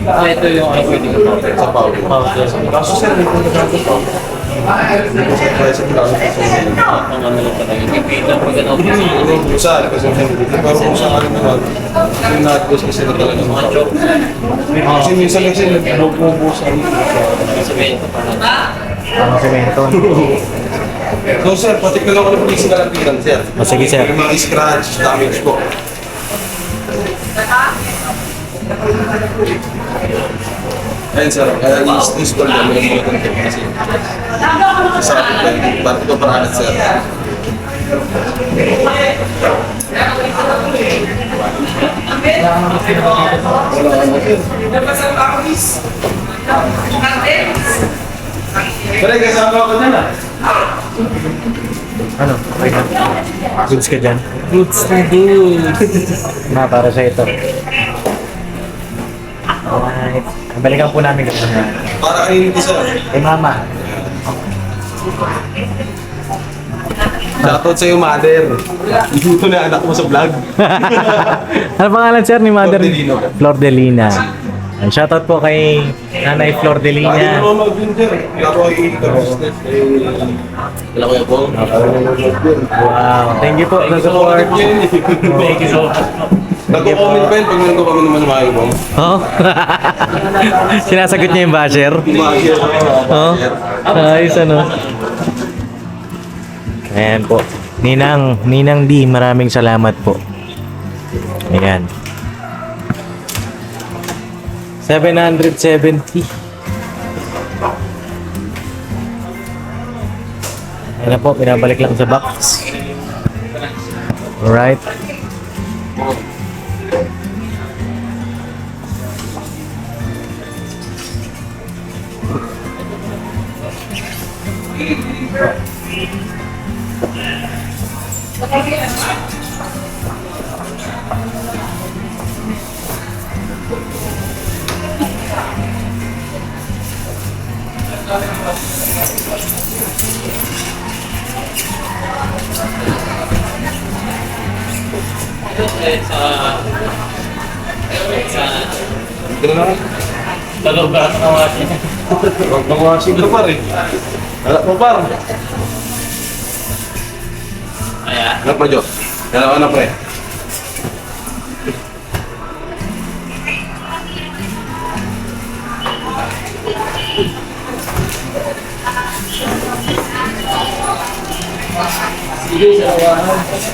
Ito yung ay pwede ka powder. Sa powder. Powder. Kaso sir, may punta na ito powder. Hindi ko sa advisable lang sa mga Ang ano lang talaga. Ipita pag ano. kung saan, kasi hindi. Pero kung saan naman, yung not-ghost kasi na talaga ng powder. Kasi minsan kasi nagbubusan Sabihin ko pa. Ang semento. So sir, particular ko na pag-isip ka lang pitan, sir. Oh, sige, sir. Yung mga scratch, damage po. Ayun sir, kaya i-install lang yung mga ganito kasi sa akin, parang ito parahan sir. Pero kasama ko dyan ah. Ano? Okay na. Goods ka dyan. Goods na good. Na, para sa ito. Alright. Balikan po namin kasi. Para kanina ito sir. Eh, mama. Shoutout sa'yo, mother. Ito na anak mo sa vlog. Ano pangalan sir ni Mother? Flordelino. Flordelina. Ang shoutout po kay Nanay Lagi Flordelina. mo mag-win sir. Ako ay business. Wala ko yung po. Wow. Thank you po sa support. Thank you so much. Nagko-comment pa yun pag nagko-comment naman ng mga ibang. Oh. Sinasagot niya yung basher. Oh. Ayos ano. Ayan po. Ninang D, maraming salamat po. Ayan. 770. Ayan na po, pinabalik lang sa box. Alright. Ito na. Talog ka sa kawasin. Huwag mawasing ka par eh. Alat mo par. Ayan. Alat mo, Jo. Dalawa na pre.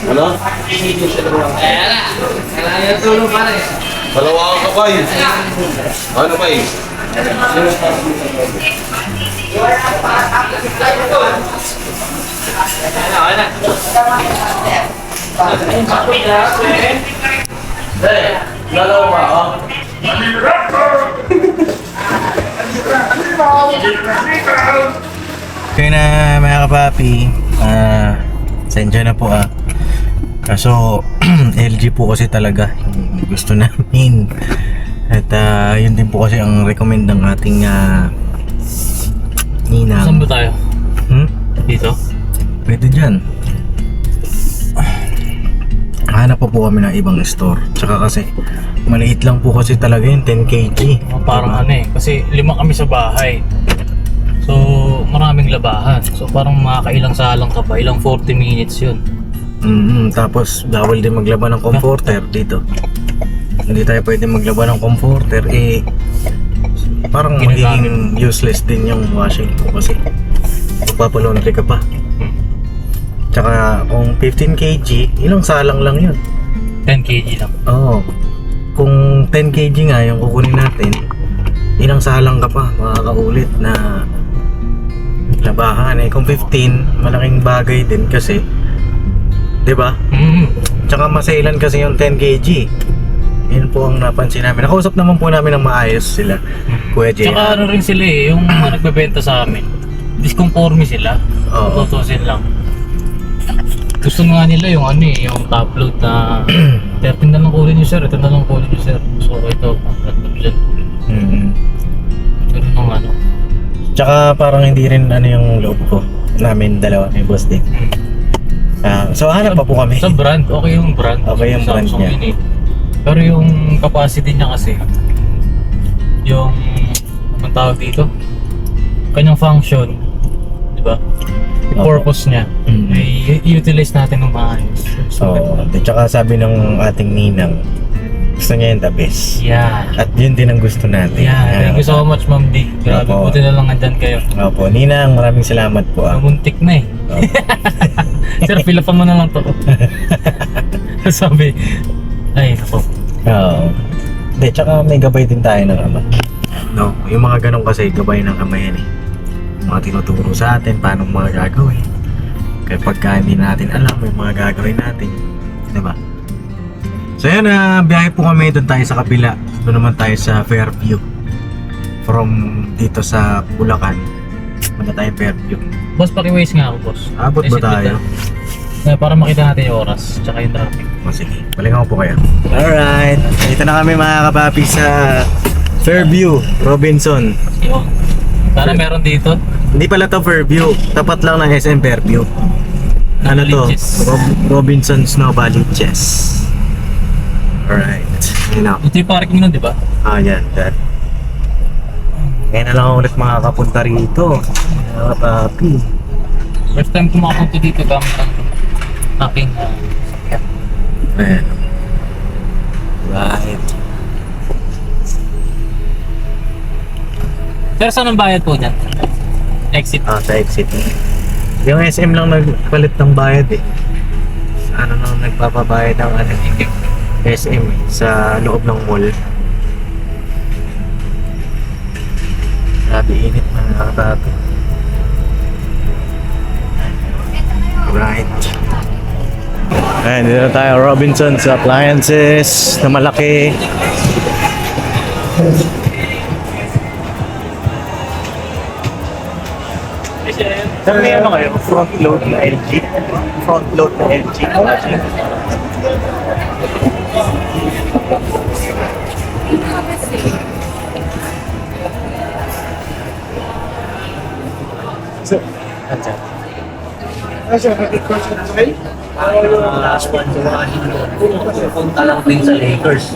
Ano? Dalawa ka pa eh. Ano pa eh? Dalawa pa, oh. Kaya na mga kapapi, sensya na po Kaso LG po kasi talaga yung gusto namin. At yun din po kasi ang recommend ng ating ninang. Saan ba tayo? Dito? Pwede dyan. Hanap po kami ng ibang store. Tsaka kasi maliit lang po kasi talaga yun, 10 kg. Parang ano eh, kasi 5 kami sa bahay. So, maraming labahan. So, parang makakailang salang ka pa, ilang 40 minutes yun. Tapos bawal din maglaban ng comforter dito. Hindi tayo pwede maglaban ng comforter parang magiging useless din yung washing ko kasi magpapalaundry ka pa. Tsaka kung 15 kg, ilang salang lang yun. 10 kg lang. Oo. Kung 10 kg nga yung kukunin natin, ilang salang ka pa makakaulit na labahan Kung 15, malaking bagay din kasi 'di ba? Tsaka masailan kasi yung 10 kg. Yun po ang napansin namin. Nakausap naman po namin ng maayos sila, Kuya Jay. Tsaka ano rin sila yung mga nagbebenta sa amin. Disconforme sila. Oo. Tutusin lang. Gusto nga nila yung yung top load na 13 na lang kulin nyo sir, ito na lang kulin nyo sir. So ito, dyan. Pero nung Tsaka parang hindi rin yung loob ko namin dalawa ni Boss Dick. So hanap pa po kami. Sa brand, okay yung brand. Okay yung brand Samsung niya. yun eh. Pero yung capacity niya kasi, yung, anong tawag dito? Kanyang function, di ba? Yung Opo. purpose niya, ay i-utilize natin ng maayos. So, tsaka sabi ng ating ninang, gusto niya yung the best. Yeah. At yun din ang gusto natin. Yeah, thank you so much Ma'am D. Grabe, Opo. buti na lang andyan kayo. Opo, ninang, maraming salamat po. Muntik na eh. Sir, fill up mo na lang to. Sabi, ay, ako. Oo. Hindi, tsaka may gabay din tayo ng ama. No, yung mga ganun kasi gabay ng ama yan eh. Mga tinuturo sa atin, paano mga gagawin. Kaya pagka hindi natin alam, yung mga gagawin natin. Diba? So yun, biyahe po kami, doon tayo sa kabila. Doon naman tayo sa Fairview. From dito sa Bulacan, punta tayo Fairview. Boss, paki-waste nga ako, boss. Abot ba Exit tayo? Para makita natin yung oras, tsaka yung traffic. O sige, balikan ko po kayo. Alright, dito na kami mga kapapi sa Fairview, Robinson. Yun. Sana meron dito. Hindi pala to Fairview, tapat lang ng SM Fairview. Ano to? Novaliches. Robinson Snow Novaliches. Alright, yun na. Ito yung parking nun, di ba? Yan, dyan. Ngayon na lang ako ulit makakapunta rito. Mga kapapi. First time ko makapunta dito gamit ang aking Ayan. Right. Pero saan ang bayad po dyan? Exit. Sa exit. Yung SM lang nagpalit ng bayad eh. Ano nang nagpapabayad ng SM sa loob ng mall. Grabe init mga kapapi. Right. Ayan, dito na tayo Robinsons Appliances na malaki. Sir, may ano kayo? Front load na LG? Front load na LG? Sir, andyan. Punta lang din sa Lakers.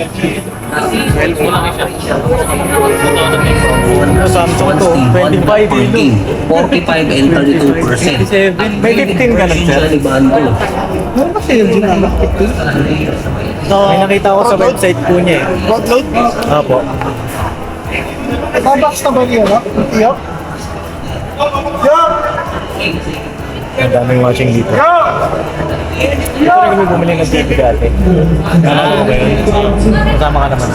Samsung to, 25 dito. 45 and 32%. May 15 ka lang, sir. May nakita ko sa website po niya eh. Front load? Opo. Babox na ba niya, no? Yup. Yup! Ang daming watching dito. Ito rin kami bumili ng TV dati. Okay. Kasama ka naman.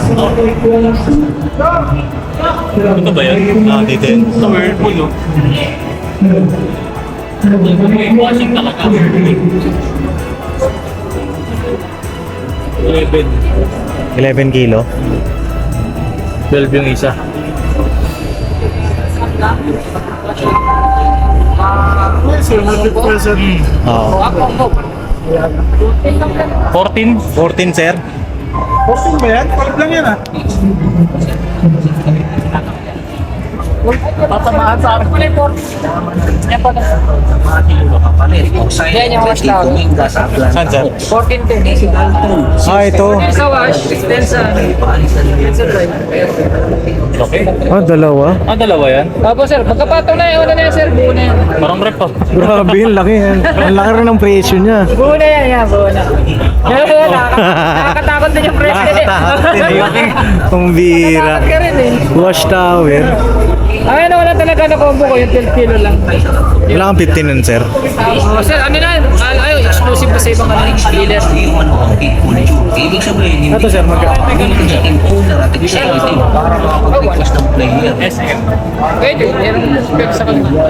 Ito ba yan? Dito yun. Sa Whirlpool, no? May washing talaga. 11 kilo. 12 yung isa. Yes, sir. 100%. Oo. 14? 14 sir. Okay ba yan? Palit lang yan, ah. Tatamaan sa akin. Kapalit. Oxide. Yan yung wash lang. Kuminga sa plan. Saan sir? 14 din. Ito. Sa wash, then sa drive. Ah, dalawa. Dalawa yan? Opo sir, pagkapataw na yun, ano na yan sir, buo na yan. Parang rep pa. Grabe, ang laki yan. Ang laki rin ng presyo niya. Buo na yan, buo na. Nakakatakot din yung presyo. Nakakatakot din yun. Kung bira. Nakakatakot ka rin eh. Wash tower. Ay, wala talaga na combo ko, yung 12 kilo lang. Wala kang 15 nun sir. Oh, sir, ano na, ayaw, exclusive pa sa ibang ano, dealer. Yung ano, ang picture. Ibig sabihin, hindi Ito sir, magkano? yung owner at executive para makapag-request ng player. SM. Pwede, meron spec sa kanila.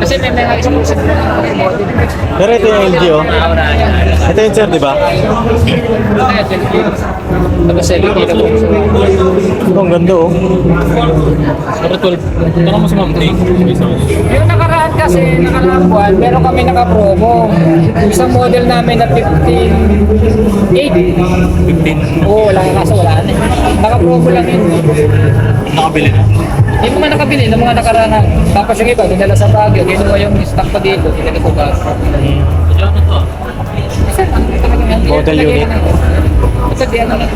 Kasi may mga exclusive na model. Pero ito yung LG oh. Ito yung sir, di ba? Kaya 12 kilo. Tapos 7 kilo po. Ito ang ganda oh. Pero 12. Tanong mo si Ma'am Ting. Yung nakaraan kasi, nakaraan buwan, meron kami naka-promo. Isang model namin na 15.8. 15. Oo, wala nga, kaso wala na. Naka-promo lang yun. Nakabili na. Yung mga nakabili, ng mga nakaraan na. Tapos yung iba, dinala sa Baguio, ginawa yung stock pa dito, dinala ko ba? Ano to? Model unit. Ito di ano na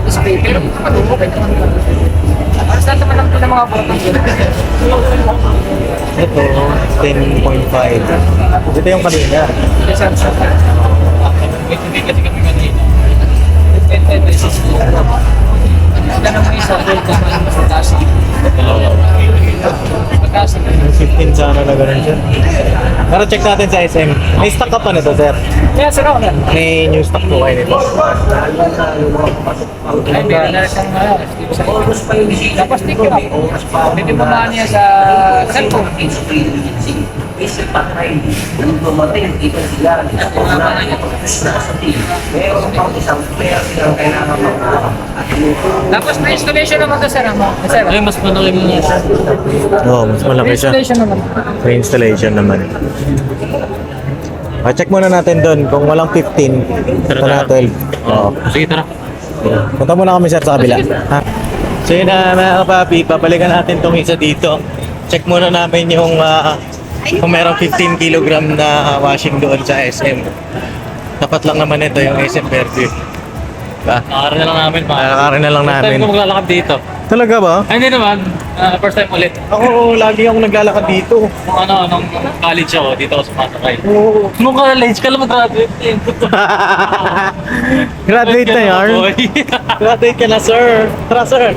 display, pero okay naman. Para sa naman lang po ng mga photos. Ito, 10.5. Ito yung kanina. Hindi kasi kami kanina. Sila naman isa, gold naman, mas mataas. Mataas. 15 sana na ganun siya. Pero check natin sa SM. May stock ka pa nito, sir. Kaya sir, ako na. May new stock po kayo nito. Ay, meron na siyang tapos ticket up. Pwede bumaan niya sa cellphone. Isip patay. Nung dumating, ito sila. Una, sa team. Meron pang isang player silang kailangan magkuha. At Tapos may installation naman to sir. Sir, Ay, mas malaki mo niya. Oo, mas malaki siya. installation naman. May installation naman. Check muna natin doon kung walang 15. Ito na 12. Oo. Sige, tara. Punta muna kami sir sa kabila. Ha? So yun na mga kapapi, papalikan natin tong isa dito. Check muna namin yung kung merong 15 kilogram na washing doon sa SM. Dapat lang naman ito yung SM Fairview. Diba? Nakakaroon na lang namin. Nakakaroon na lang First namin. time ko maglalakad dito. Talaga ba? Ay, hindi naman. First time ulit. Ako, lagi akong naglalakad dito. Nung college ako, dito ako sumasakay. Nung college, ka lang mag-graduate. Graduate na yarn. Graduate ka na, sir. Tara, sir.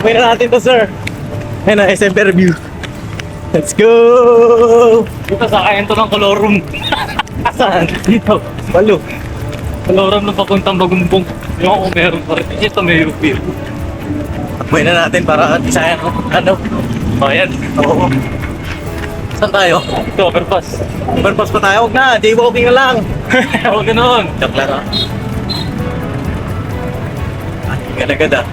Uwi na natin to, sir. Ayun na, SM Fairview. Let's go! Dito sa kain to ng Colorum. Saan? Dito. Balo. Colorum na papuntang Bagumbong. Yung ako meron pa rin. Ito may UP. Uwi na natin para isayan ko. Ano? Ayan. Oo. Saan tayo? Ito, overpass. Overpass pa tayo. Huwag na. Jaywalking na lang. Huwag ganoon. Joke lang. Agad-agad ah.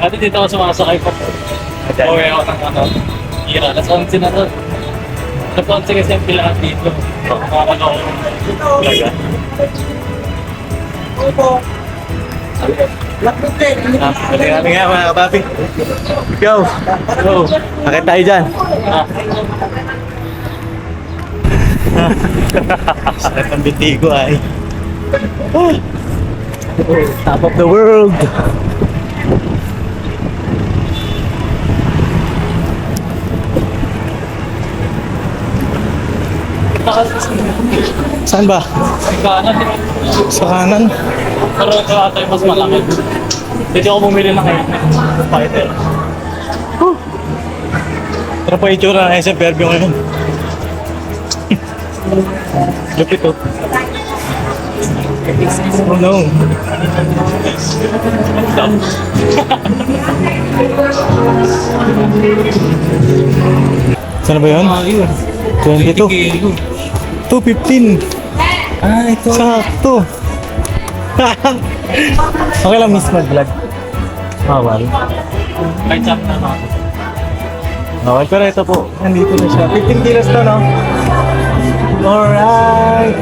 Ate, dito ako sumasakay po. Uwi ako ng ano. Hira, alas 11 na to. Alas 11 kasi ang pilaan dito. Makakalaw. Talaga. Kami nga mga kapapi. Ikaw. Go. Akit tayo dyan. Ah. Sakit ang binti ko ay. Top of the world. Saan ba? Kanan. Sa kanan. Pero ito ata yung mas malaki. Dito ako bumili ng fighter. Pero pa itsura ng SM Fairview ngayon. Lupit oh. Oh no. Saan ba yun? Yun. 22. 215. Ah, ito. Sakto. Okay lang miss mag-vlog. Bawal. Kahit chap na no. Bawal pero ito po. Nandito na siya. 15 kilos to no? Alright.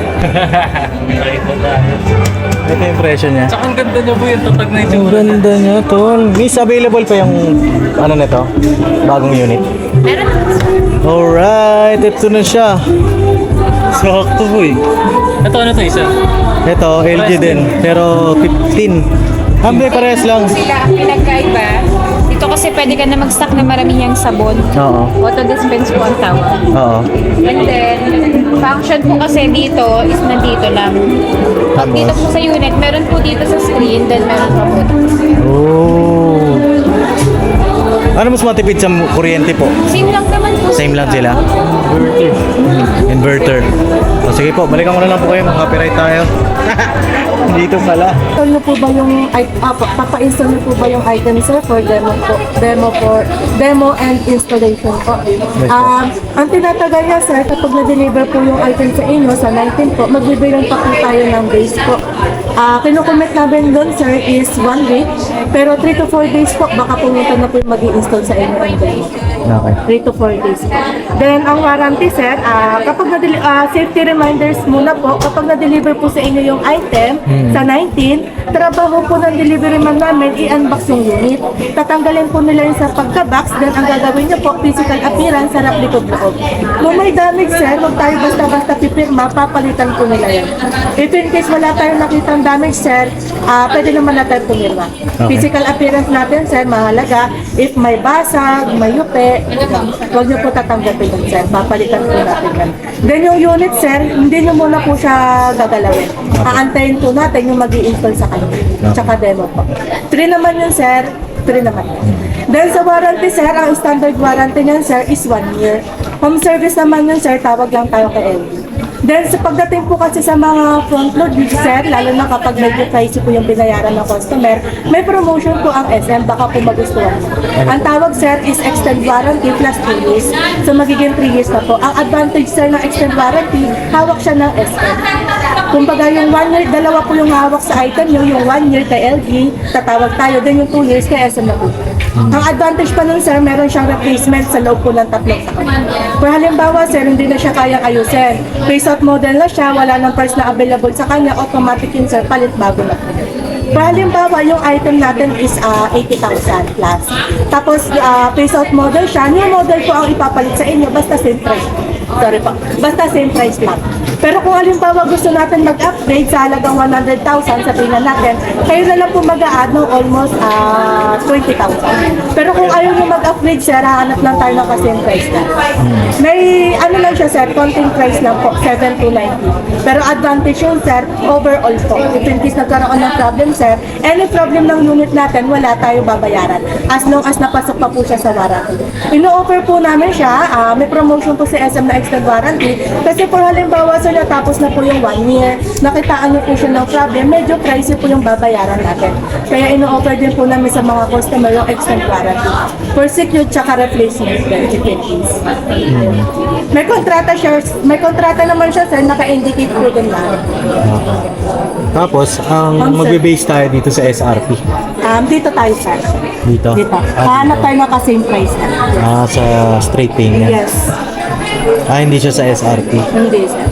Ito na. Ito yung presyo niya. Tsaka ang ganda niya po yung tatag na ito. Ang ganda niya tol. Miss, available pa yung ano nito? Bagong unit. Alright. Ito na siya. Sakto po eh. Ito ano to isa? Ito, LG din. Pero 15. Hindi, parehas lang. Sila ang pinagkaiba. Dito kasi pwede ka na mag-stock na maramihang sabon. Oo. Auto dispense po ang tawag. Oo. And then, function po kasi dito is nandito lang. Tapos? Dito po sa unit, meron po dito sa screen, then meron pa po dito. Oh. Ano mas matipid sa kuryente po? Same lang naman po. Same lang sila. Inverter. O sige po, balikan ko na lang po kayo. Mag-copyright tayo. Dito pala. Install niyo po ba yung papa-install niyo po ba yung item sir for demo and installation po. Ang tinatagal niya sir kapag na-deliver po yung item sa inyo sa 19 po, magbibilang pa po tayo ng days po. Kinukomment namin doon sir is 1 week, pero 3 to 4 days po baka pumunta na po yung mag-i-install sa inyo ang days. Okay. 3 to 4 days po. Then, ang warranty, sir, kapag safety reminders muna po, kapag na-deliver po sa inyo yung item sa 19, trabaho po ng delivery man namin, i-unbox yung unit. Tatanggalin po nila yun sa pagka-box, then ang gagawin niyo po, physical appearance, sarap likod loob. Kung may damage, sir, huwag tayo basta-basta pipirma, papalitan po nila yan. If in case wala tayong nakitang damage, sir, pwede naman natin pumirma. Physical appearance natin, sir, mahalaga. If may basag, may yupe, huwag niyo po tatanggapin yun, sir. Papalitan po natin yan. Then yung unit, sir, hindi niyo muna po siya gagalawin. Aantayin po natin yung mag-i-install sa kanya. Tsaka demo po. 3 naman yun, sir. 3 naman. Then sa warranty, sir, ang standard warranty niyan, sir, is 1 year. Home service naman yun, sir, tawag lang tayo kay LG. Then sa pagdating po kasi sa mga front load, sir, lalo na kapag medyo pricey po yung binayaran ng customer, may promotion po ang SM, baka po magustuhan mo. Ang tawag, sir, is extend warranty plus 2 years. So magiging 3 years na po. Ang advantage, sir, ng extend warranty, hawak siya ng SM. Kumbaga yung 1 year, dalawa po yung hawak sa item nyo, yung 1 year kay LG, tatawag tayo, then yung 2 years kay SM na po. Ang advantage pa nun, sir, meron siyang replacement sa loob po ng tatlong taon. For halimbawa, sir, hindi na siya kayang ayusin. Face out model na siya, wala nang parts na available sa kanya, automatic yun, sir, palit bago na po. For halimbawa, yung item natin is 80,000 plus. Tapos, face out model siya, new model po ang ipapalit sa inyo, basta same price. Sorry po, basta same price lang. Pero kung halimbawa gusto natin mag-upgrade sa halagang 100,000, sabihin na natin, kayo na lang po mag-a-add ng almost 20,000. Pero kung ayaw nyo mag-upgrade, sir, hahanap lang tayo ng ka-same price na. May ano lang siya, sir, konting price lang po, 7,290. Pero advantage yun, sir, overall po. If in case nagkaroon ng problem, sir, any problem ng unit natin, wala tayo babayaran. As long as napasok pa po siya sa warranty. Ino-offer po namin siya, may promotion po si SM na extend warranty. Kasi for halimbawa, sir, natapos na po yung 1 year, nakitaan niyo po siya ng problem, medyo pricey po yung babayaran natin. Kaya ino-offer din po namin sa mga customer yung extend warranty. For secured tsaka replacement benefits. May kontrata naman siya, sir, naka-indicate po din lang. Tapos, ang Ma'am, sir. magbe-base tayo dito sa SRP. Dito tayo, sir. Dito? Dito. Hanap tayo naka-same price na. Sa straight payment. Yes. Hindi siya sa SRP. Hindi, sir.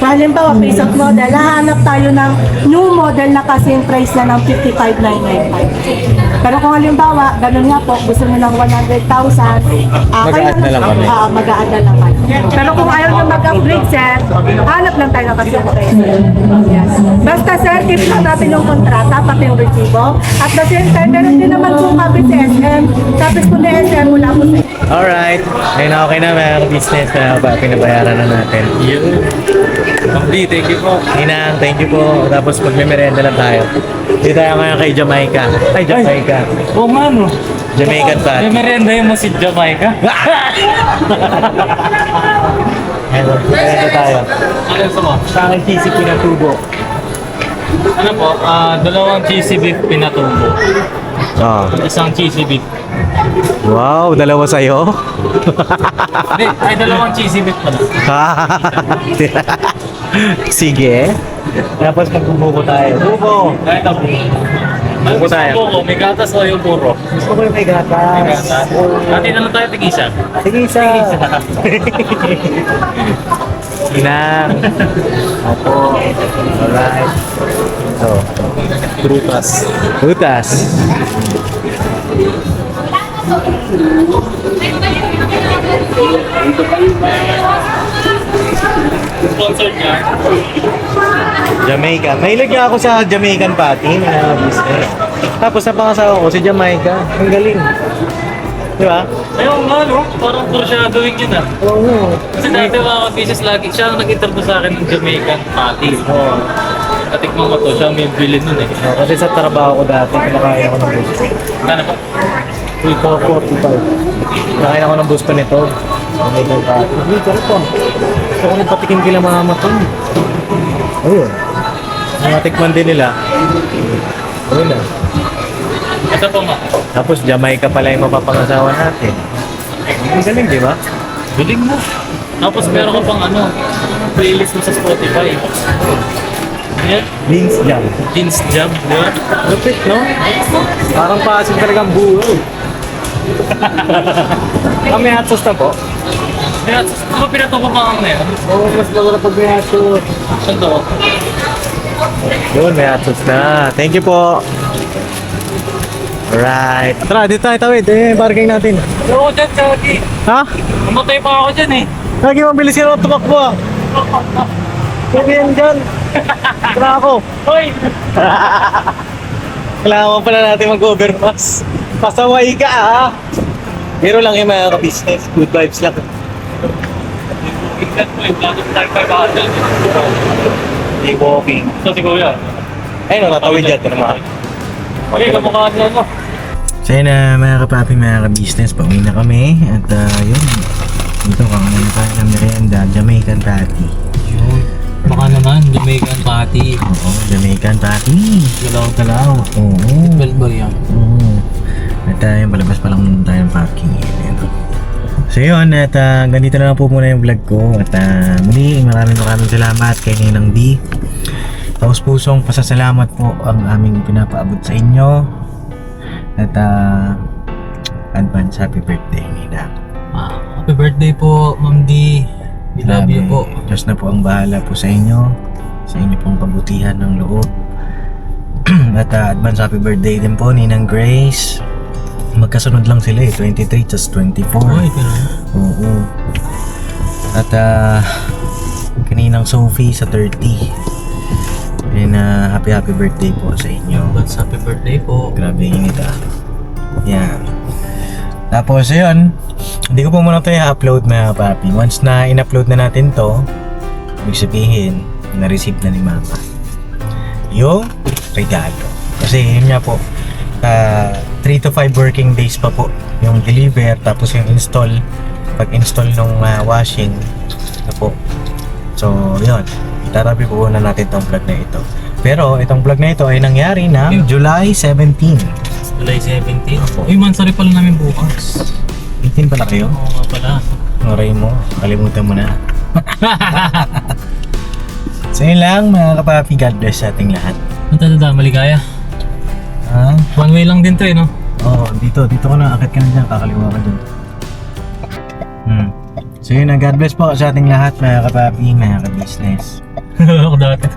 Halimbawa, piece of model, hahanap tayo ng new model na kasing price na ng 55,995. Pero kung halimbawa, ganun nga po, gusto nyo ng 100,000, Mag-a-add na lang kami. Mag-a-add na lang kami. Pero kung ayaw nyo mag-upgrade, sir, hanap lang tayo ng kasing price. Yes. Basta, sir, keep lang natin yung kontrata, pati yung resibo. At the same time, meron din naman po kami sa SM. Tapos po na SM, mula po sa Alright. Ayun na, okay na, mga business na ba, pinabayaran na natin. Ma'am, thank you po. Inang, thank you po. Tapos magme-merienda lang tayo. Dito tayo ngayon kay Jamaica. Ay, Jamaica. Oo nga, no. Jamaican May Patty. merienda yung mo si Jamaica. Ayun, merienda tayo. Ano gusto mo? Sa akin, cheesy pinatubo. Ano po? Dalawang cheesy beef pinatubo. Isang cheesy beef. Wow, dalawa sa'yo? Hindi, ay dalawang cheesy beef pala. Sige. Tapos magbubuko tayo. Buko! Kahit ako. Ano Buko gusto tayo. mo? May gatas o yung puro? Gusto ko yung may gatas. May gatas. Dati na lang tayo tig-isa. Sige, isa. Inang. Opo. Alright. So, Prutas. Butas. Sponsored niya. Jamaica. Mahilig nga ako sa Jamaican Patty na business. Tapos napangasawa ko si Jamaica. Ang galing. Di ba? Ayun nga, no? Parang porsyadowing yun ah. Oo. Kasi dati mga ka-business lagi, siya ang nag-interview sa akin ng Jamaican Patty. Oo. Katikman ko to, siya may bilin nun eh. Kasi sa trabaho ko dati, kinakaya ko ng gusto. Ano po? 345. Kinakaya ko ng gusto nito. Jamaican Patty. Hindi, sarap po. Gusto ko nagpatikim kila mama to. Ayun. Natikman din nila. Ayun na. Ito po nga. Tapos Jamaica pala yung mapapangasawa natin. Ang galing, di ba? Biling mo. Tapos meron ka pang ano, playlist mo sa Spotify. Yan, Beans jam. Beans Jam, di ba? Lupit, no? Parang pasin talagang buhay. Kami hot sauce na po. Kaya, ano pinatubo ka ang ngayon? Oo, mas maganda pag may hot sauce. Saan to? Yun, may hot sauce na. Thank you po. Alright. Tara, dito tayo tawid. Parking natin. Oo, dyan, Chagi. Ha? Namatay pa ako dyan eh. Lagi mabilis ka naman tumakbo ah. Huwag yan dyan. Tara ako. Hoy! Kailangan pala natin mag-overpass. Pasaway ka ah. Pero lang yung mga ka-business. Good vibes lang. Tingnan mo eh, bakit tayo pa ba dyan? Hindi walking. Ito si Kuya. Ayun, natawid dyan. Ito naman. Okay, kamukhaan niya no? So yun na mga kapapi, mga ka-business, pauwi na kami at yun, dito kakain na tayo ng merienda, Jamaican Patty. Yun. Baka naman, Jamaican Patty. Oo, Jamaican Patty. Galaw-galaw. Oo. Balbal yan. Oo. At yung palabas pa lang tayo ng parking. Ayan. So yun, at ganito na lang po muna yung vlog ko at muli maraming salamat kay Ninang D. Taos pusong pasasalamat po ang aming pinapaabot sa inyo. At advance happy birthday, Nina. Happy birthday po, Ma'am D. We love you po. Diyos na po ang bahala po sa inyo. Sa inyo pong kabutihan ng loob. At advance happy birthday din po, Ninang Grace. Magkasunod lang sila eh, 23 just 24. Ay, ganun. Oo. At kaninang Sophie sa 30. And happy birthday po sa inyo. Advance happy birthday po. Grabe init ah. Yan. Tapos yun, hindi ko po muna ito i-upload mga papi. Once na in-upload na natin to, ibig sabihin, na-receive na ni Mama yung regalo. Kasi yun nga po, 3 to 5 working days pa po yung deliver, tapos yung install, pag-install ng washing na po. So yun, itarabi po na natin itong vlog na ito. Pero itong vlog na ito ay nangyari ng July 17. July 17. Uy, mansari pala namin bukas. 18 pala kayo? Oo nga pala. Ngaray mo, kalimutan mo na. So yun lang mga kapapi, God bless sa ating lahat. Punta maligaya. Ha? One way lang din to eh, no? Oo, dito ka na, akit ka na dyan, kakaliwa ka dyan. So yun na, God bless po sa ating lahat mga kapapi, mga ka-business. Ako dati.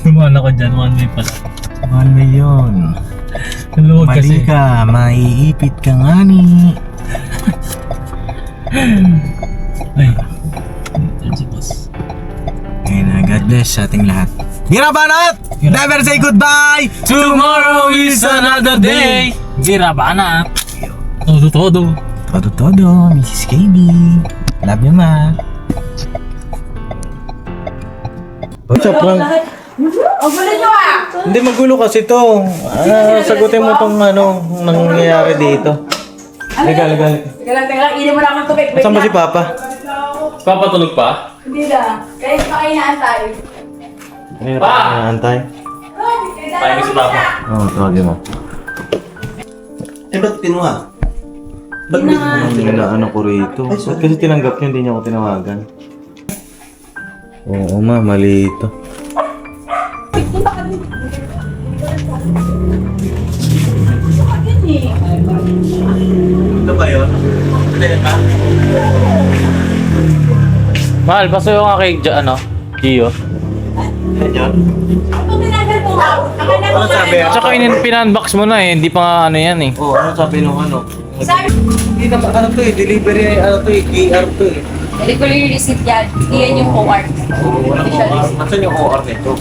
Dumaan ako dyan, one way pala. One way yun. Naluwag Mali kasi. ka, maiipit ka nga ni. Ay. Ito si boss. Ayun na, God bless sa ating lahat. Gira banat! Never say goodbye! Tomorrow is another day. Gira banat. Todo. Todo, Mrs. KB. Love you, ma. What's up, lang? Hindi, magulo kasi to. Sagutin mo tong nangyayari dito. Teka. Teka, inom mo na akong tubig. Saan ba si Papa? Papatulog pa? Hindi na. Kaya pakainaan tayo. Ayun, naantay. Pahinga si Papa. Oo, tawagin mo. Eh, ba't kinuha? Ba't Ano ko rito? Ba't kasi tinanggap niyo, hindi niyo ako tinawagan? Oo, ma, mali ito. Ito ba yun? Mahal, paso yung kay Gio. Ano sabi? Tsaka pinunbox mo na eh, hindi pa nga yan eh. Oo, ano sabi nung Hindi naman, delivery, GR to eh. Regular receipt yan. Hindi yan yung OR. Walang OR. Nasaan yung OR nito?